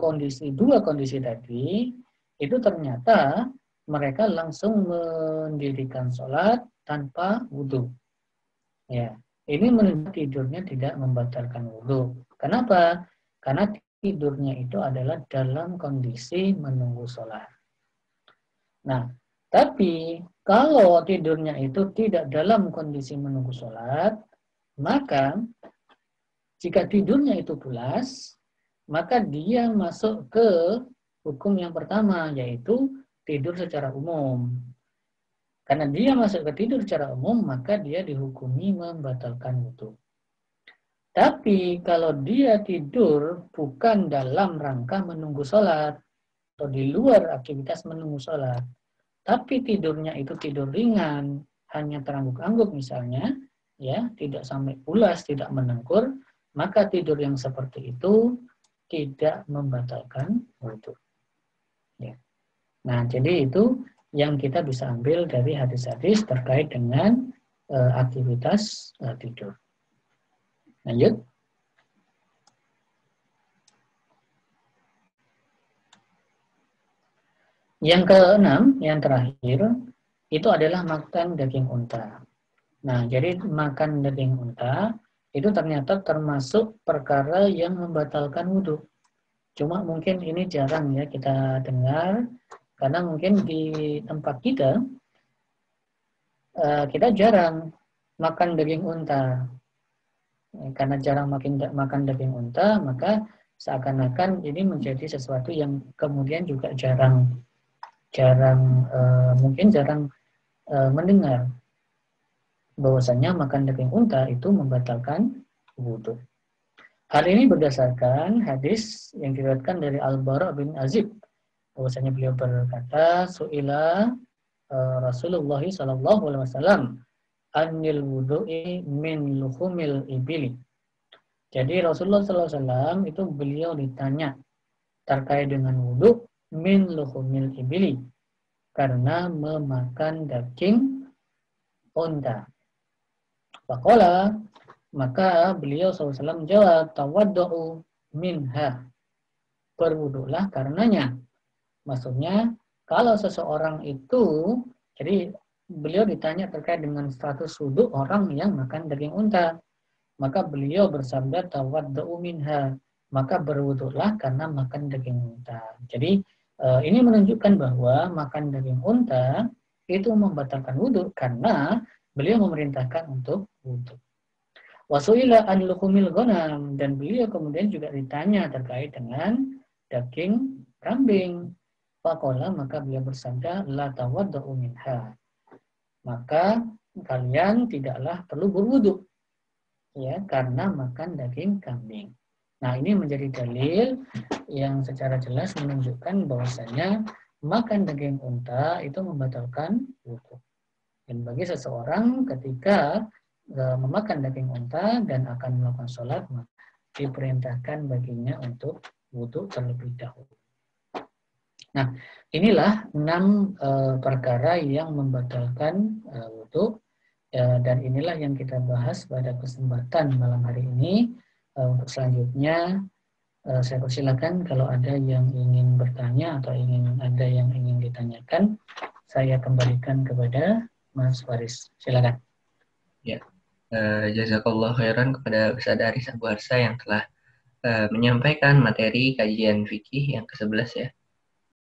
dua kondisi tadi, itu ternyata mereka langsung mendirikan sholat tanpa wudu. Ya, ini menunjukkan tidurnya tidak membatalkan wudu. Kenapa? Karena tidurnya itu adalah dalam kondisi menunggu sholat. Nah, tapi kalau tidurnya itu tidak dalam kondisi menunggu sholat, maka jika tidurnya itu pulas, maka dia masuk ke hukum yang pertama, yaitu tidur secara umum. Karena dia masuk ke tidur secara umum, maka dia dihukumi membatalkan wudu. Tapi kalau dia tidur bukan dalam rangka menunggu sholat, atau di luar aktivitas menunggu sholat, tapi tidurnya itu tidur ringan, hanya terangguk-angguk misalnya, ya, tidak sampai pulas, tidak mendengkur, maka tidur yang seperti itu tidak membatalkan wudu. Ya. Nah, jadi itu yang kita bisa ambil dari hadis-hadis terkait dengan aktivitas tidur. Lanjut. Yang keenam, yang terakhir, itu adalah makan daging unta. Nah, jadi makan daging unta itu ternyata termasuk perkara yang membatalkan wudhu. Cuma mungkin ini jarang ya kita dengar, karena mungkin di tempat kita jarang makan daging unta. Karena jarang makan daging unta, maka seakan-akan ini menjadi sesuatu yang kemudian juga jarang jarang mungkin jarang mendengar bahwasanya makan daging unta itu membatalkan wudhu. Hal ini berdasarkan hadis yang diriwayatkan dari Al-Bara bin Azib, bahwasanya beliau berkata, "Su'ila Rasulullah sallallahu alaihi wasallam anil wudu'i min luhumil ibili." Jadi Rasulullah sallallahu alaihi wasallam itu beliau ditanya terkait dengan wudhu min luhumil ibili, karena memakan daging unta. Faqala, maka beliau SAW menjawab, tawaddu'u minha, berwudulah karenanya. Maksudnya, kalau seseorang itu, jadi beliau ditanya terkait dengan status wudhu orang yang makan daging unta. Maka beliau bersabda, tawaddu'u minha, maka berwudulah karena makan daging unta. Jadi, ini menunjukkan bahwa makan daging unta itu membatalkan wudhu karena beliau memerintahkan untuk wudhu. Wasuila an luhumil ghanam, dan beliau kemudian juga ditanya terkait dengan daging kambing. Faqala, maka beliau bersabda, la tawadda'u minha, maka kalian tidaklah perlu berwudu ya karena makan daging kambing. Nah, ini menjadi dalil yang secara jelas menunjukkan bahwasanya makan daging unta itu membatalkan wudu. Dan bagi seseorang ketika memakan daging unta dan akan melakukan sholat, diperintahkan baginya untuk wudhu terlebih dahulu. Nah, inilah 6 perkara yang membatalkan wudhu, dan inilah yang kita bahas pada kesempatan malam hari ini. Untuk selanjutnya, saya persilakan kalau ada yang ingin bertanya atau ada yang ingin ditanyakan, saya kembalikan kepada Mas Faris. Silakan. Ya, jazakallah khairan kepada Ustaz Aris Abu Harsa yang telah menyampaikan materi kajian fikih yang ke-11 ya.